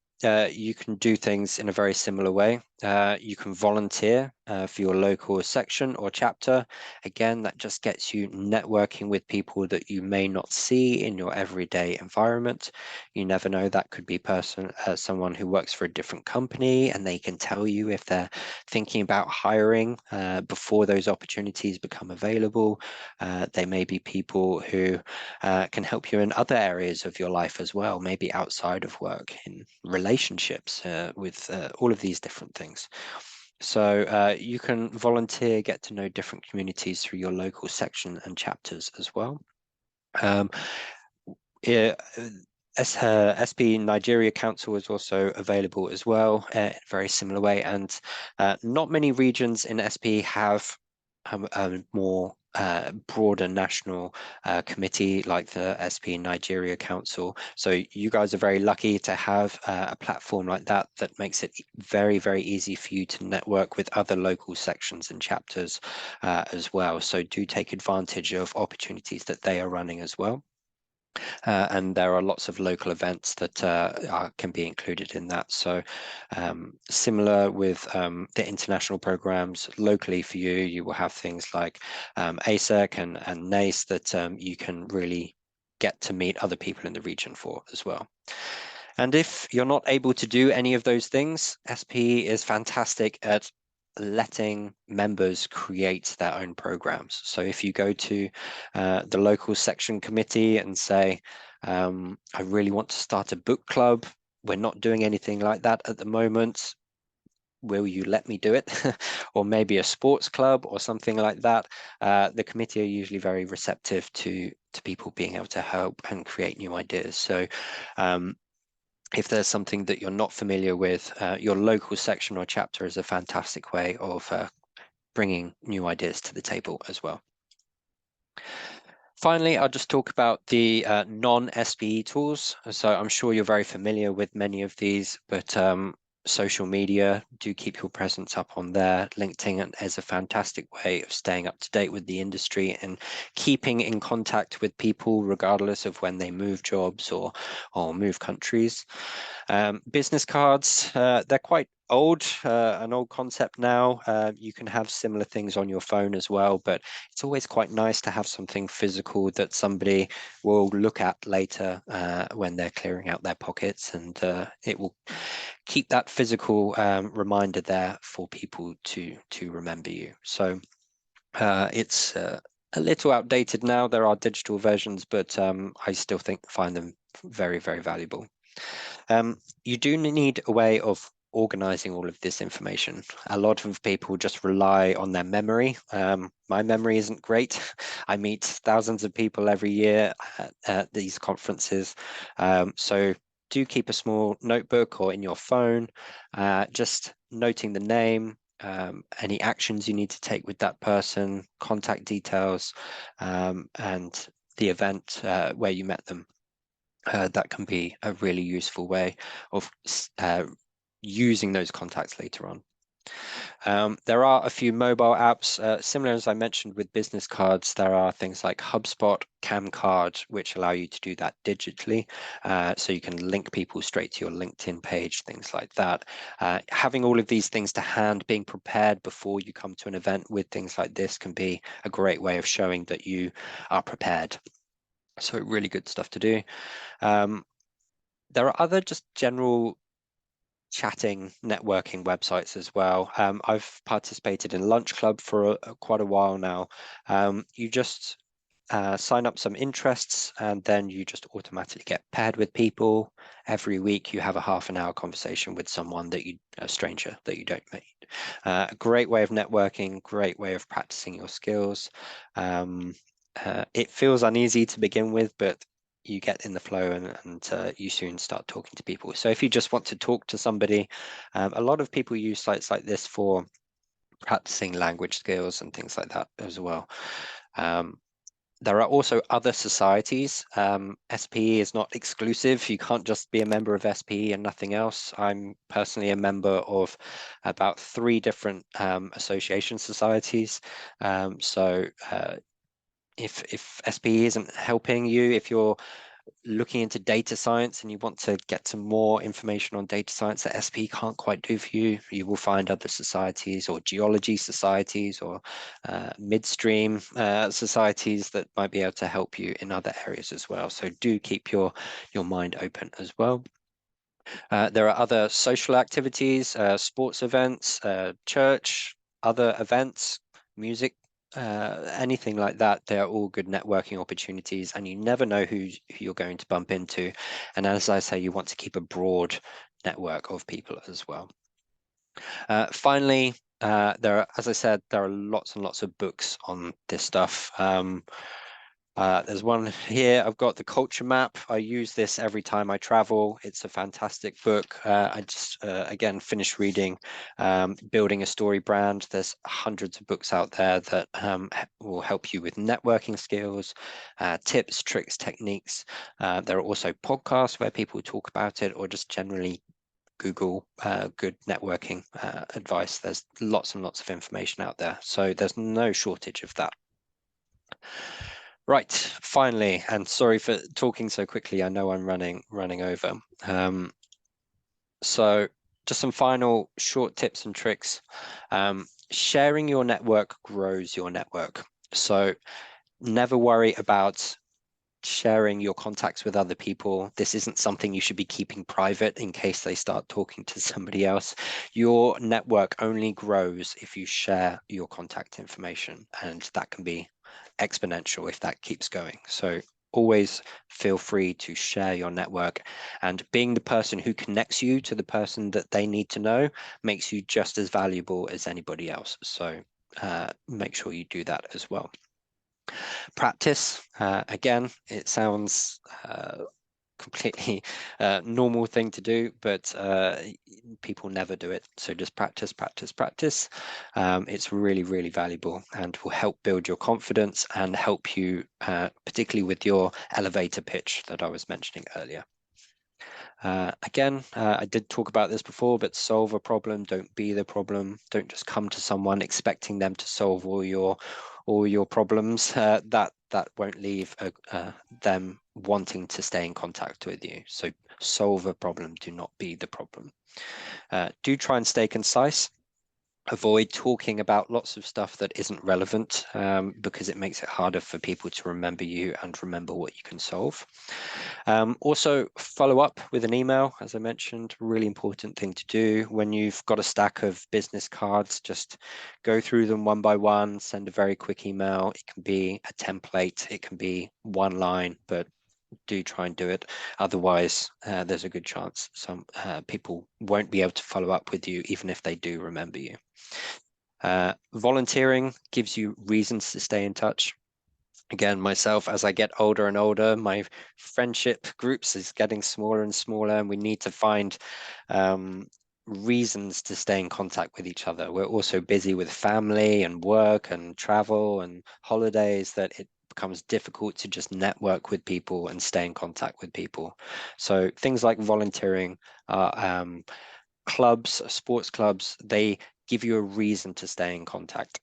you can do things in a very similar way. You can volunteer for your local section or chapter. Again, that just gets you networking with people that you may not see in your everyday environment. You never know, that could be someone who works for a different company, and they can tell you if they're thinking about hiring before those opportunities become available. They may be people who can help you in other areas of your life as well, maybe outside of work, in relationships, with all of these different things. So you can volunteer, get to know different communities through your local section and chapters as well. SPE Nigeria Council is also available as well in a very similar way, and not many regions in SPE have a more broader national committee like the SPE Nigeria Council. So you guys are very lucky to have a platform like that that makes it very, very easy for you to network with other local sections and chapters as well. So do take advantage of opportunities that they are running as well. And there are lots of local events that can be included in that. So similar with the international programs, locally for you, you will have things like ASEC and NACE that you can really get to meet other people in the region for as well. And if you're not able to do any of those things, SPE is fantastic at letting members create their own programs. So if you go to the local section committee and say, I really want to start a book club, we're not doing anything like that at the moment, will you let me do it? Or maybe a sports club or something like that. The committee are usually very receptive to people being able to help and create new ideas. So if there's something that you're not familiar with, your local section or chapter is a fantastic way of bringing new ideas to the table as well. Finally, I'll just talk about the non-SPE tools. So I'm sure you're very familiar with many of these, but social media, do keep your presence up on there. LinkedIn is a fantastic way of staying up to date with the industry and keeping in contact with people regardless of when they move jobs or move countries. Business cards, they're quite old, an old concept now. You can have similar things on your phone as well, but it's always quite nice to have something physical that somebody will look at later when they're clearing out their pockets, and it will keep that physical reminder there for people to remember you. So it's a little outdated now. There are digital versions, but I still find them very, very valuable. You do need a way of organizing all of this information. A lot of people just rely on their memory. My memory isn't great. I meet thousands of people every year at these conferences. So do keep a small notebook or in your phone, just noting the name, any actions you need to take with that person, contact details, and the event where you met them. That can be a really useful way of using those contacts later on. There are a few mobile apps, similar as I mentioned with business cards. There are things like HubSpot, Camcard, which allow you to do that digitally. So you can link people straight to your LinkedIn page, things like that. Having all of these things to hand, being prepared before you come to an event with things like this can be a great way of showing that you are prepared. So really good stuff to do. There are other just general chatting, networking websites as well. I've participated in Lunch Club for quite a while now. You just sign up some interests and then you just automatically get paired with people. Every week you have a half-an-hour conversation with someone a stranger that you don't meet. A great way of networking, great way of practicing your skills. It feels uneasy to begin with, but you get in the flow and you soon start talking to people. So if you just want to talk to somebody, a lot of people use sites like this for practicing language skills and things like that as well. There are also other societies. SPE is not exclusive. You can't just be a member of SPE and nothing else. I'm personally a member of about 3 different association societies. So if SPE isn't helping you, if you're looking into data science and you want to get some more information on data science that SPE can't quite do for you, you will find other societies or geology societies or midstream societies that might be able to help you in other areas as well. So do keep your mind open as well. There are other social activities, sports events, church, other events, music, anything like that. They're all good networking opportunities, and you never know who you're going to bump into. And as I say, you want to keep a broad network of people as well. Finally, as I said, there are lots and lots of books on this stuff. There's one here. I've got the culture map. I use this every time I travel. It's a fantastic book. I just, again, finished reading Building a Story Brand. There's hundreds of books out there that will help you with networking skills, tips, tricks, techniques. There are also podcasts where people talk about it, or just generally Google good networking advice. There's lots and lots of information out there. So there's no shortage of that. Right, finally, and sorry for talking so quickly. I know I'm running over. So just some final short tips and tricks. Sharing your network grows your network. So never worry about sharing your contacts with other people. This isn't something you should be keeping private in case they start talking to somebody else. Your network only grows if you share your contact information, and that can be exponential if that keeps going. So always feel free to share your network, and being the person who connects you to the person that they need to know makes you just as valuable as anybody else. So make sure you do that as well. Practice, again, it sounds completely normal thing to do, but people never do it. So just practice, practice, practice. It's really, really valuable and will help build your confidence and help you, particularly with your elevator pitch that I was mentioning earlier. Again, I did talk about this before, but solve a problem, don't be the problem. Don't just come to someone expecting them to solve all your problems. That won't leave them wanting to stay in contact with you. So solve a problem, do not be the problem. Do try and stay concise. Avoid talking about lots of stuff that isn't relevant, because it makes it harder for people to remember you and remember what you can solve. Also, follow up with an email, as I mentioned, really important thing to do. When you've got a stack of business cards, just go through them one by one, send a very quick email. It can be a template, it can be one line, but do try and do it. Otherwise, there's a good chance some people won't be able to follow up with you, even if they do remember you. Volunteering gives you reasons to stay in touch. Again, myself, as I get older and older, my friendship groups is getting smaller and smaller, and we need to find reasons to stay in contact with each other. We're also busy with family and work and travel and holidays that it becomes difficult to just network with people and stay in contact with people. So things like volunteering, clubs, sports clubs, they give you a reason to stay in contact.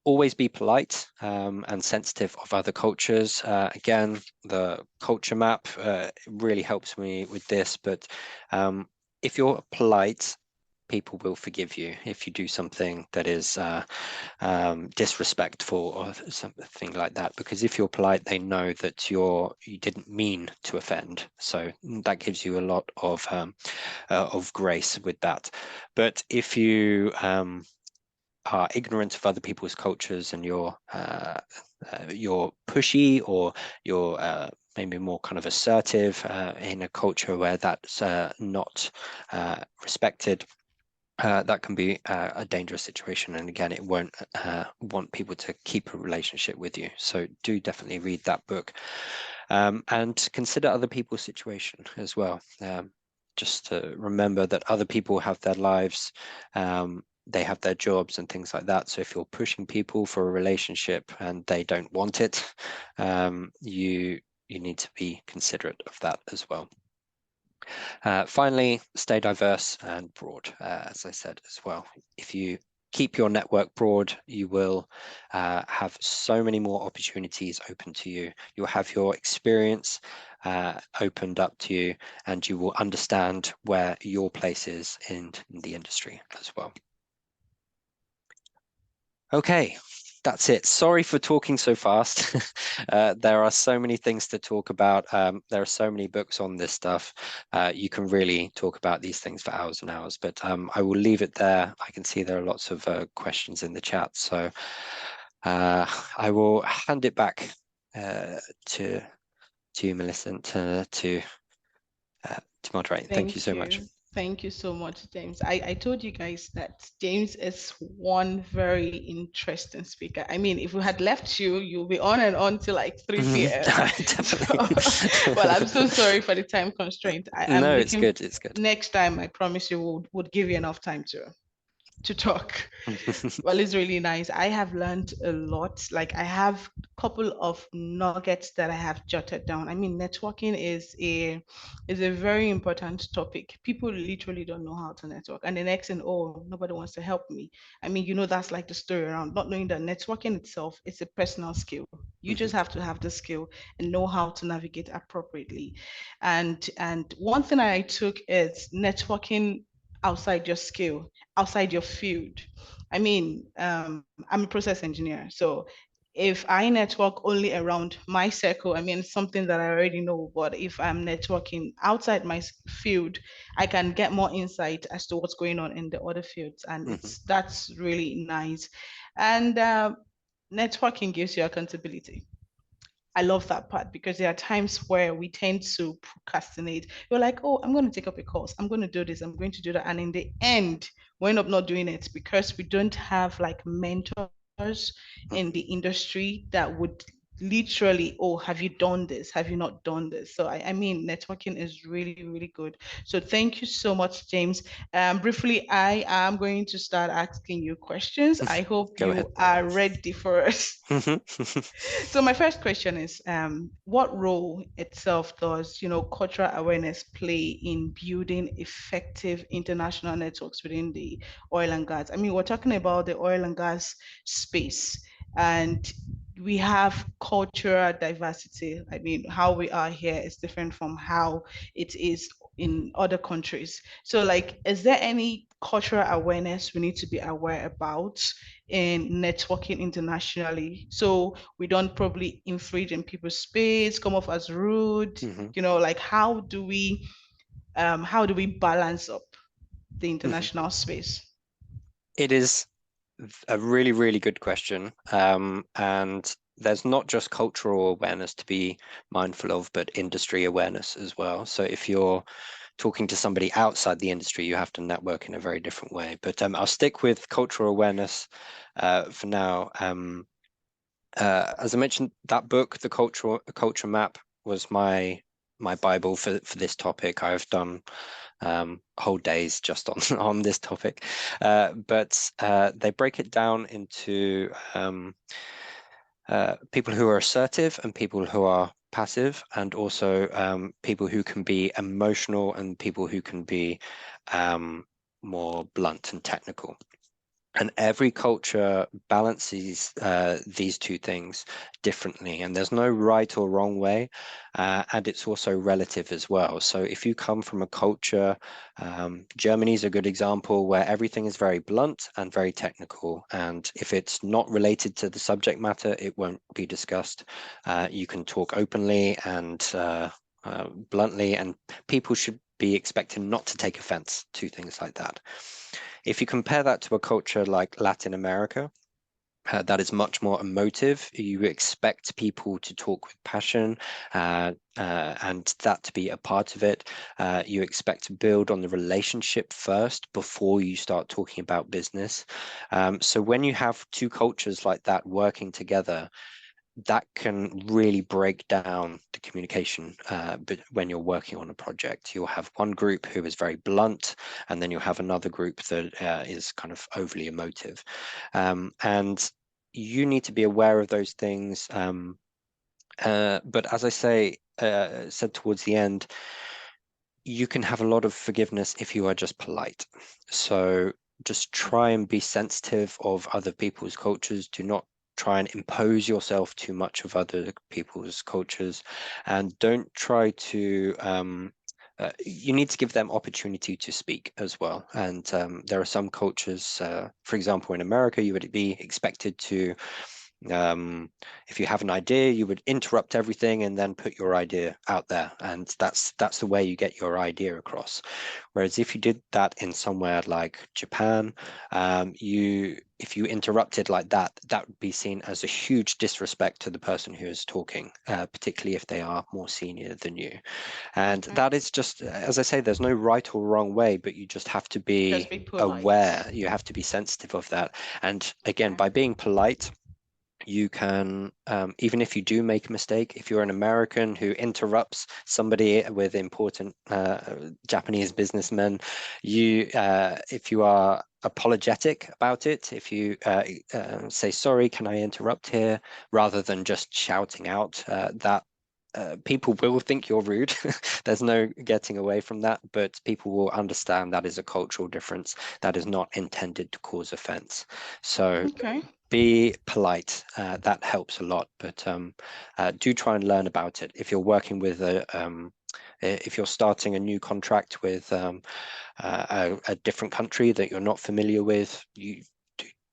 Always be polite and sensitive of other cultures. Again, the culture map really helps me with this, but if you're polite, people will forgive you if you do something that is disrespectful or something like that, because if you're polite, they know that you didn't mean to offend. So that gives you a lot of grace with that. But if you are ignorant of other people's cultures and you're pushy, or you're maybe more kind of assertive in a culture where that's not respected, that can be a dangerous situation. And again, it won't want people to keep a relationship with you. So do definitely read that book, and consider other people's situation as well. Just to remember that other people have their lives, they have their jobs and things like that. So if you're pushing people for a relationship and they don't want it, you need to be considerate of that as well. Finally, stay diverse and broad, as I said as well. If you keep your network broad, you will have so many more opportunities open to you. You'll have your experience opened up to you, and you will understand where your place is in the industry as well. Okay, that's it. Sorry for talking so fast. There are so many things to talk about. There are so many books on this stuff. You can really talk about these things for hours and hours, but I will leave it there. I can see there are lots of questions in the chat, so I will hand it back to you, Millicent, to moderate. Thank you so much. Thank you so much, James. I told you guys that James is one very interesting speaker. I mean, if we had left you, you'll be on and on till like 3 p.m. Definitely. Well, I'm so sorry for the time constraint. No, it's good. It's good. Next time, I promise you, would give you enough time to to talk. Well, it's really nice. I have learned a lot. Like I have a couple of nuggets that I have jotted down. I mean, networking is a very important topic. People literally don't know how to network. And the next thing, oh, nobody wants to help me. I mean, that's like the story around not knowing that networking itself is a personal skill. You just have to have the skill and know how to navigate appropriately. And one thing I took is networking outside your skill, outside your field. I mean, I'm a process engineer. So if I network only around my circle, I mean, something that I already know, but if I'm networking outside my field, I can get more insight as to what's going on in the other fields. And that's really nice. And networking gives you accountability. I love that part because there are times where we tend to procrastinate. You're like, oh, I'm going to take up a course. I'm going to do this. I'm going to do that. And in the end, we end up not doing it because we don't have like mentors in the industry that would literally, oh, have you done this? Have you not done this? So I mean, networking is really, really good. So thank you so much, James. Briefly, I am going to start asking you questions. I hope Go ahead. you are ready for us. So my first question is, what role itself does, cultural awareness play in building effective international networks within the oil and gas? I mean, we're talking about the oil and gas space, and we have cultural diversity. I mean, how we are here is different from how it is in other countries. So, like, is there any cultural awareness we need to be aware about in networking internationally, so we don't probably infringe in people's space, come off as rude? Like how do we balance up the international space? It is a really, really good question. And there's not just cultural awareness to be mindful of, but industry awareness as well. So if you're talking to somebody outside the industry, you have to network in a very different way. But I'll stick with cultural awareness for now. As I mentioned, that book, The Culture Map, was my Bible for this topic. I've done whole days just on on this topic, but they break it down into people who are assertive and people who are passive, and also people who can be emotional and people who can be more blunt and technical. And every culture balances these two things differently, and there's no right or wrong way, and it's also relative as well. So if you come from a culture, Germany is a good example, where everything is very blunt and very technical, and if it's not related to the subject matter, it won't be discussed. You can talk openly and bluntly, and people should be expected not to take offense to things like that. If you compare that to a culture like Latin America, that is much more emotive. You expect people to talk with passion, and that to be a part of it. You expect to build on the relationship first before you start talking about business. So when you have two cultures like that working together, that can really break down the communication. But when you're working on a project, you'll have one group who is very blunt, and then you'll have another group that is kind of overly emotive. And you need to be aware of those things. But as I said towards the end, you can have a lot of forgiveness if you are just polite. So just try and be sensitive of other people's cultures. Do not try and impose yourself too much of other people's cultures, and don't try to you need to give them opportunity to speak as well. And there are some cultures, for example, in America, you would be expected to, if you have an idea, you would interrupt everything and then put your idea out there, and that's the way you get your idea across. Whereas if you did that in somewhere like Japan, if you interrupted like that, that would be seen as a huge disrespect to the person who is talking, particularly if they are more senior than you. And that is just, as I say, there's no right or wrong way, but you just have to Just be be polite. aware. You have to be sensitive of that. And again, by being polite, you can, even if you do make a mistake, if you're an American who interrupts somebody with important Japanese businessmen, if you are apologetic about it. If you say, sorry, can I interrupt here, rather than just shouting out, that people will think you're rude. There's no getting away from that, but people will understand that is a cultural difference that is not intended to cause offense. So Okay. be polite. That helps a lot, but do try and learn about it. If you're working with if you're starting a new contract with a different country that you're not familiar with, you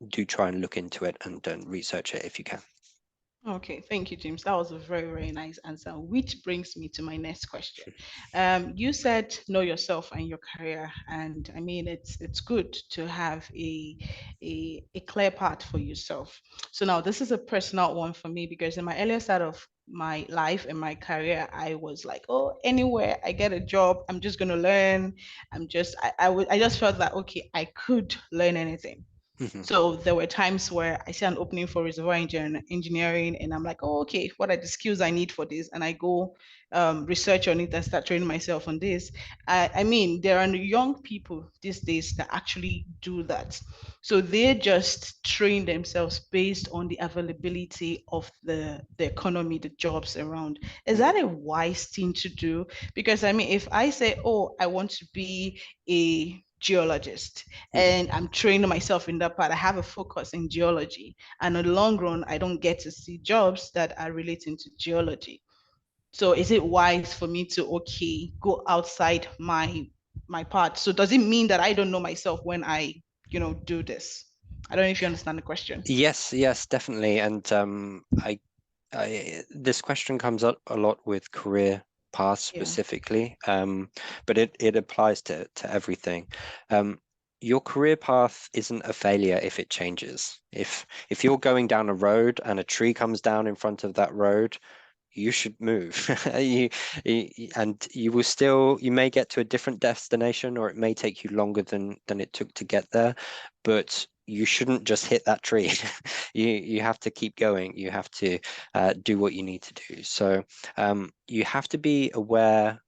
do try and look into it and research it if you can. Okay, thank you, James. That was a very, very nice answer, which brings me to my next question. You said know yourself and your career, and I mean it's good to have a clear path for yourself. So now this is a personal one for me because in my earlier start of my life and my career, I was like, oh, anywhere I get a job, I'm just gonna learn. I just felt that okay, I could learn anything. Mhm. So there were times where I see an opening for reservoir engineering, and I'm like, oh, okay, what are the skills I need for this? And I go research on it and start training myself on this. I mean, there are young people these days that actually do that. So they just train themselves based on the availability of the economy, the jobs around. Is that a wise thing to do? Because I mean, if I say, oh, I want to be a geologist Mhm. and I'm training myself in that part. I have a focus in geology. And in the long run, I don't get to see jobs that are relating to geology. So is it wise for me to okay go outside my part? So does it mean that I don't know myself when I, do this? I don't know if you understand the question. Yes, yes, definitely. And this question comes up a lot with career paths Yeah. specifically, but it applies to everything. Your career path isn't a failure if it changes. If you're going down a road and a tree comes down in front of that road, you should move. And you will still, you may get to a different destination, or it may take you longer than it took to get there, but you shouldn't just hit that tree. You have to keep going. You have to do what you need to do. So you have to be aware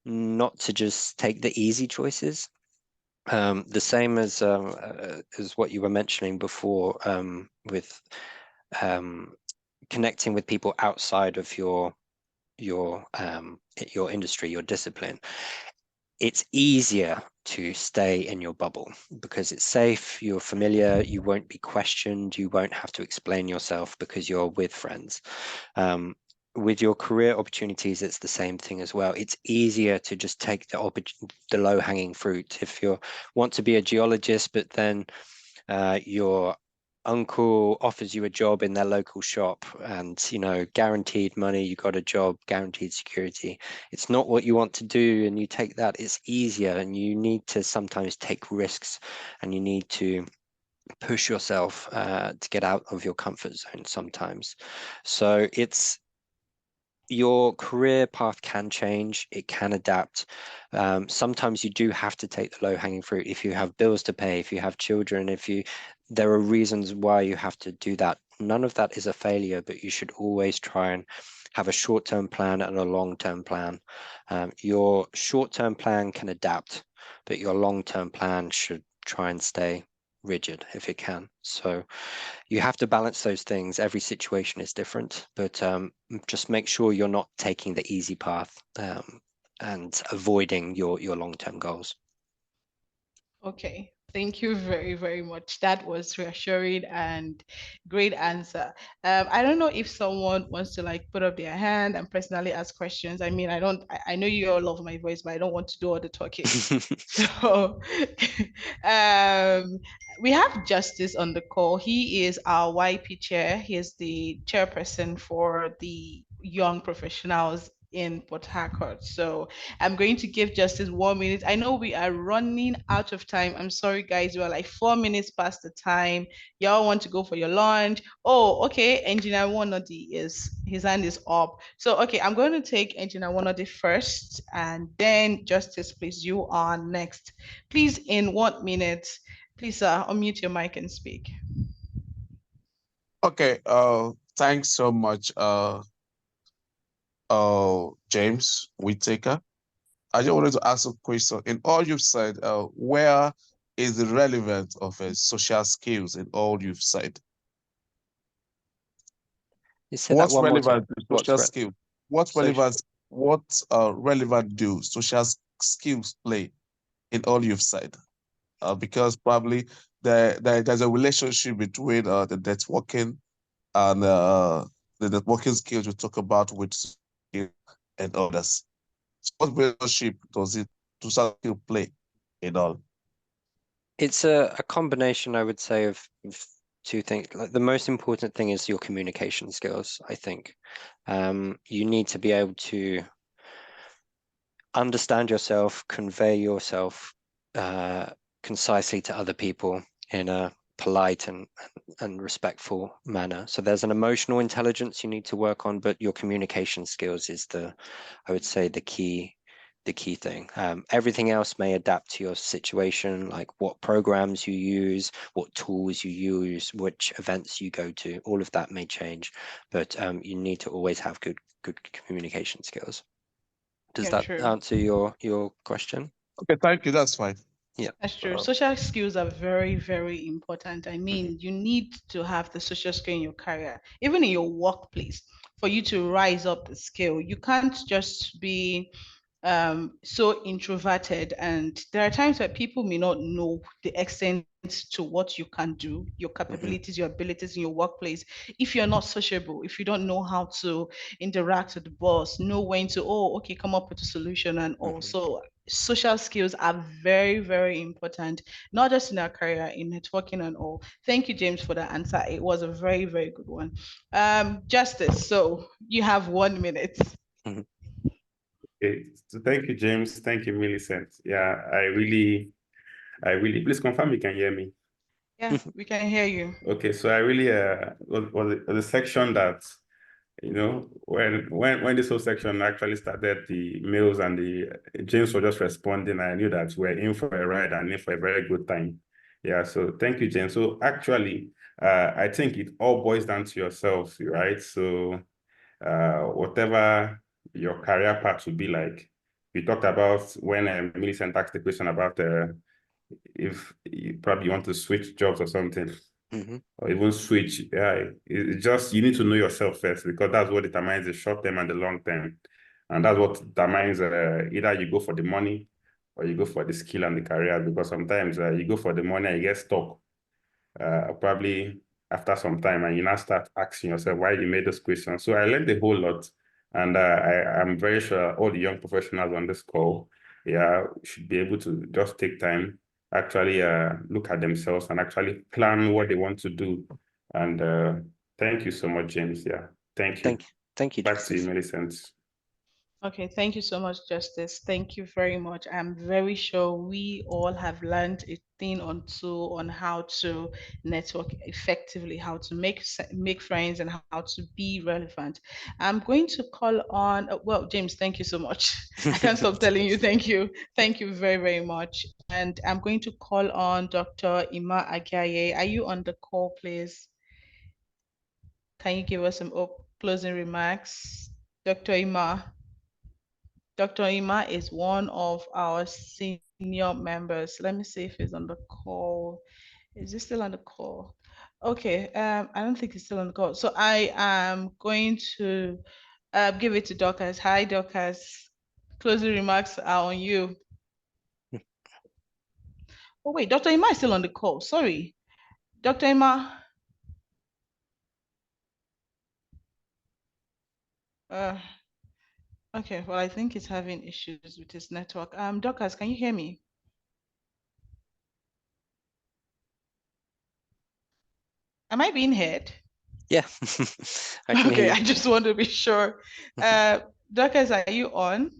not to just take the easy choices. The same as what you were mentioning before, with um, connecting with people outside of your industry, your discipline. It's easier to stay in your bubble because it's safe, you're familiar, you won't be questioned, you won't have to explain yourself because you're with friends. With your career opportunities, it's the same thing as well. It's easier to just take the low-hanging fruit. If you want to be a geologist, but then your uncle offers you a job in their local shop, and guaranteed money, you got a job, guaranteed security. It's not what you want to do, and you take that. It's easier, and you need to sometimes take risks, and you need to push yourself to get out of your comfort zone sometimes. So your career path can change, it can adapt. Sometimes you do have to take the low-hanging fruit if you have bills to pay, if you have children, there are reasons why you have to do that. None of that is a failure, but you should always try and have a short-term plan and a long-term plan. Your short-term plan can adapt, but your long-term plan should try and stay rigid if it can. So you have to balance those things. Every situation is different, but just make sure you're not taking the easy path, and avoiding your long-term goals. Okay. Thank you very, very much. That was reassuring and great answer. I don't know if someone wants to like put up their hand and personally ask questions. I mean, I know you all love my voice, but I don't want to do all the talking. So we have Justice on the call. He is our YP chair. He is the chairperson for the young professionals in Port Harcourt. So I'm going to give Justice 1 minute. I know we are running out of time. I'm sorry, guys. We're like 4 minutes past the time. Y'all want to go for your lunch? Oh, okay. Engineer Wanodi his hand is up. So okay, I'm going to take Engineer Wanodi first, and then Justice, please, you are next. Please, in 1 minute, please unmute your mic and speak. Okay, thanks so much, James Whittaker. I just wanted to ask a question. In all you've said, where is the relevance of social skills in all you've said? You said that one more time. Relevant to social skills? What relevance? What relevant do social skills play in all you've said? Because probably there's a relationship between the networking and the networking skills we talk about with skill and others. So what relationship does social skill play in all? It's a combination, I would say, of two things. Like the most important thing is your communication skills, I think. You need to be able to understand yourself, convey yourself concisely to other people in a polite and respectful manner. So there's an emotional intelligence you need to work on, but your communication skills is I would say, the key thing. Everything else may adapt to your situation, like what programs you use, what tools you use, which events you go to. All of that may change, but you need to always have good communication skills. Does that answer your question? Okay, thank you. That's fine. Yeah, that's true. Social skills are very, very important. I mean, you need to have the social skill in your career, even in your workplace, for you to rise up the skill. You can't just be so introverted, and there are times that people may not know the extent to what you can do, your capabilities, your abilities in your workplace. If you're not sociable, if you don't know how to interact with the boss, know when to, oh, okay, come up with a solution. And also social skills are very, very important, not just in our career, in networking and all. Thank you, James, for that answer. It was a very, very good one. Justice, so you have 1 minute. Okay. So thank you, James. Thank you, Millicent. Yeah, I really, please confirm you can hear me. Yeah, we can hear you. Okay, so I really was the section that, you know, when this whole section actually started, the mails and the James were just responding. I knew that we're in for a ride and in for a very good time. Yeah, so thank you, James. So actually, I think it all boils down to yourself, right? So whatever your career path will be like. We talked about when Millicent asked the question about if you probably want to switch jobs or something, or even switch. Yeah, it's just you need to know yourself first, because that's what determines the short term and the long term, and that's what determines either you go for the money or you go for the skill and the career. Because sometimes you go for the money and you get stuck. Probably after some time, and you now start asking yourself why you made those questions. So I learned a whole lot, and I'm very sure all the young professionals on this call, yeah, should be able to just take time, actually look at themselves and actually plan what they want to do. And thank you so much, James. Yeah, thank you. Thank you. Back to you, Millicent. Okay, thank you so much, Justice. Thank you very much. I'm very sure we all have learned a thing or two on how to network effectively, how to make friends, and how to be relevant. I'm going to call on, well, James, thank you so much. I can't stop telling you thank you. Thank you very, very much. And I'm going to call on Dr. Ima Agaye. Are you on the call, please? Can you give us some closing remarks? Dr. Ima. Dr. Ima is one of our senior members. Let me see if he's on the call. Is he still on the call? Okay, I don't think he's still on the call. So I am going to give it to Dorcas. Hi, Dorcas. Closing remarks are on you. Oh, wait, Dr. Ima is still on the call. Sorry. Dr. Ima. Okay, well, I think he's having issues with his network. Dorcas, can you hear me? Am I being heard? Yeah. I can hear you. I just want to be sure. Dorcas, are you on?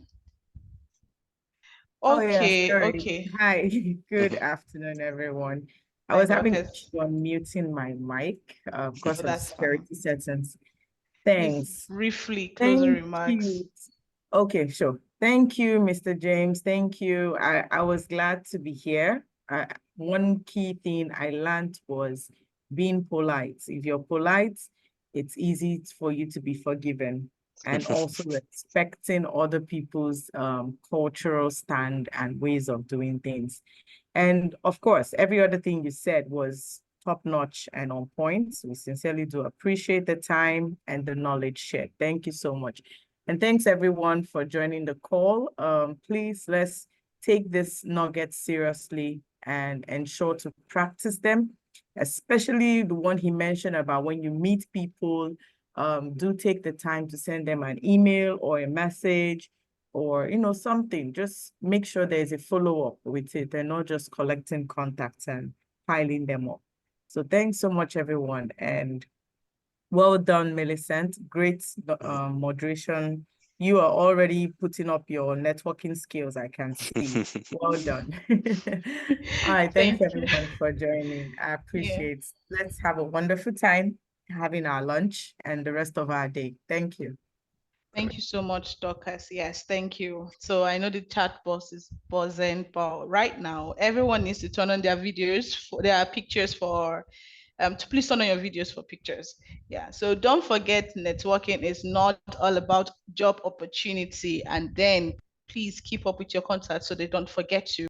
Okay, okay. Hi, good afternoon, everyone. I was having issue unmuting my mic because of security settings. Thanks. Briefly, closing remarks. Okay, sure. Thank you, Mr. James. Thank you. I was glad to be here. One key thing I learned was being polite. If you're polite, it's easy for you to be forgiven. and also respecting other people's cultural stand and ways of doing things. And of course, every other thing you said was top-notch and on point. We sincerely do appreciate the time and the knowledge shared. Thank you so much. And thanks everyone for joining the call. Please, let's take this nugget seriously and ensure to practice them, especially the one he mentioned about when you meet people, do take the time to send them an email or a message or, something. Just make sure there's a follow-up with it and not just collecting contacts and piling them up. So thanks so much, everyone. And well done, Millicent. Great moderation. You are already putting up your networking skills, I can see. Well done. All right, thanks everyone for joining. I appreciate it. Let's have a wonderful time having our lunch and the rest of our day. Thank you. Thank you so much, Dorcas. Yes, thank you. So I know the chat box is buzzing, but right now everyone needs to turn on their videos for their pictures for to please turn on your videos for pictures. Yeah. So don't forget, networking is not all about job opportunity, and then please keep up with your contacts so they don't forget you.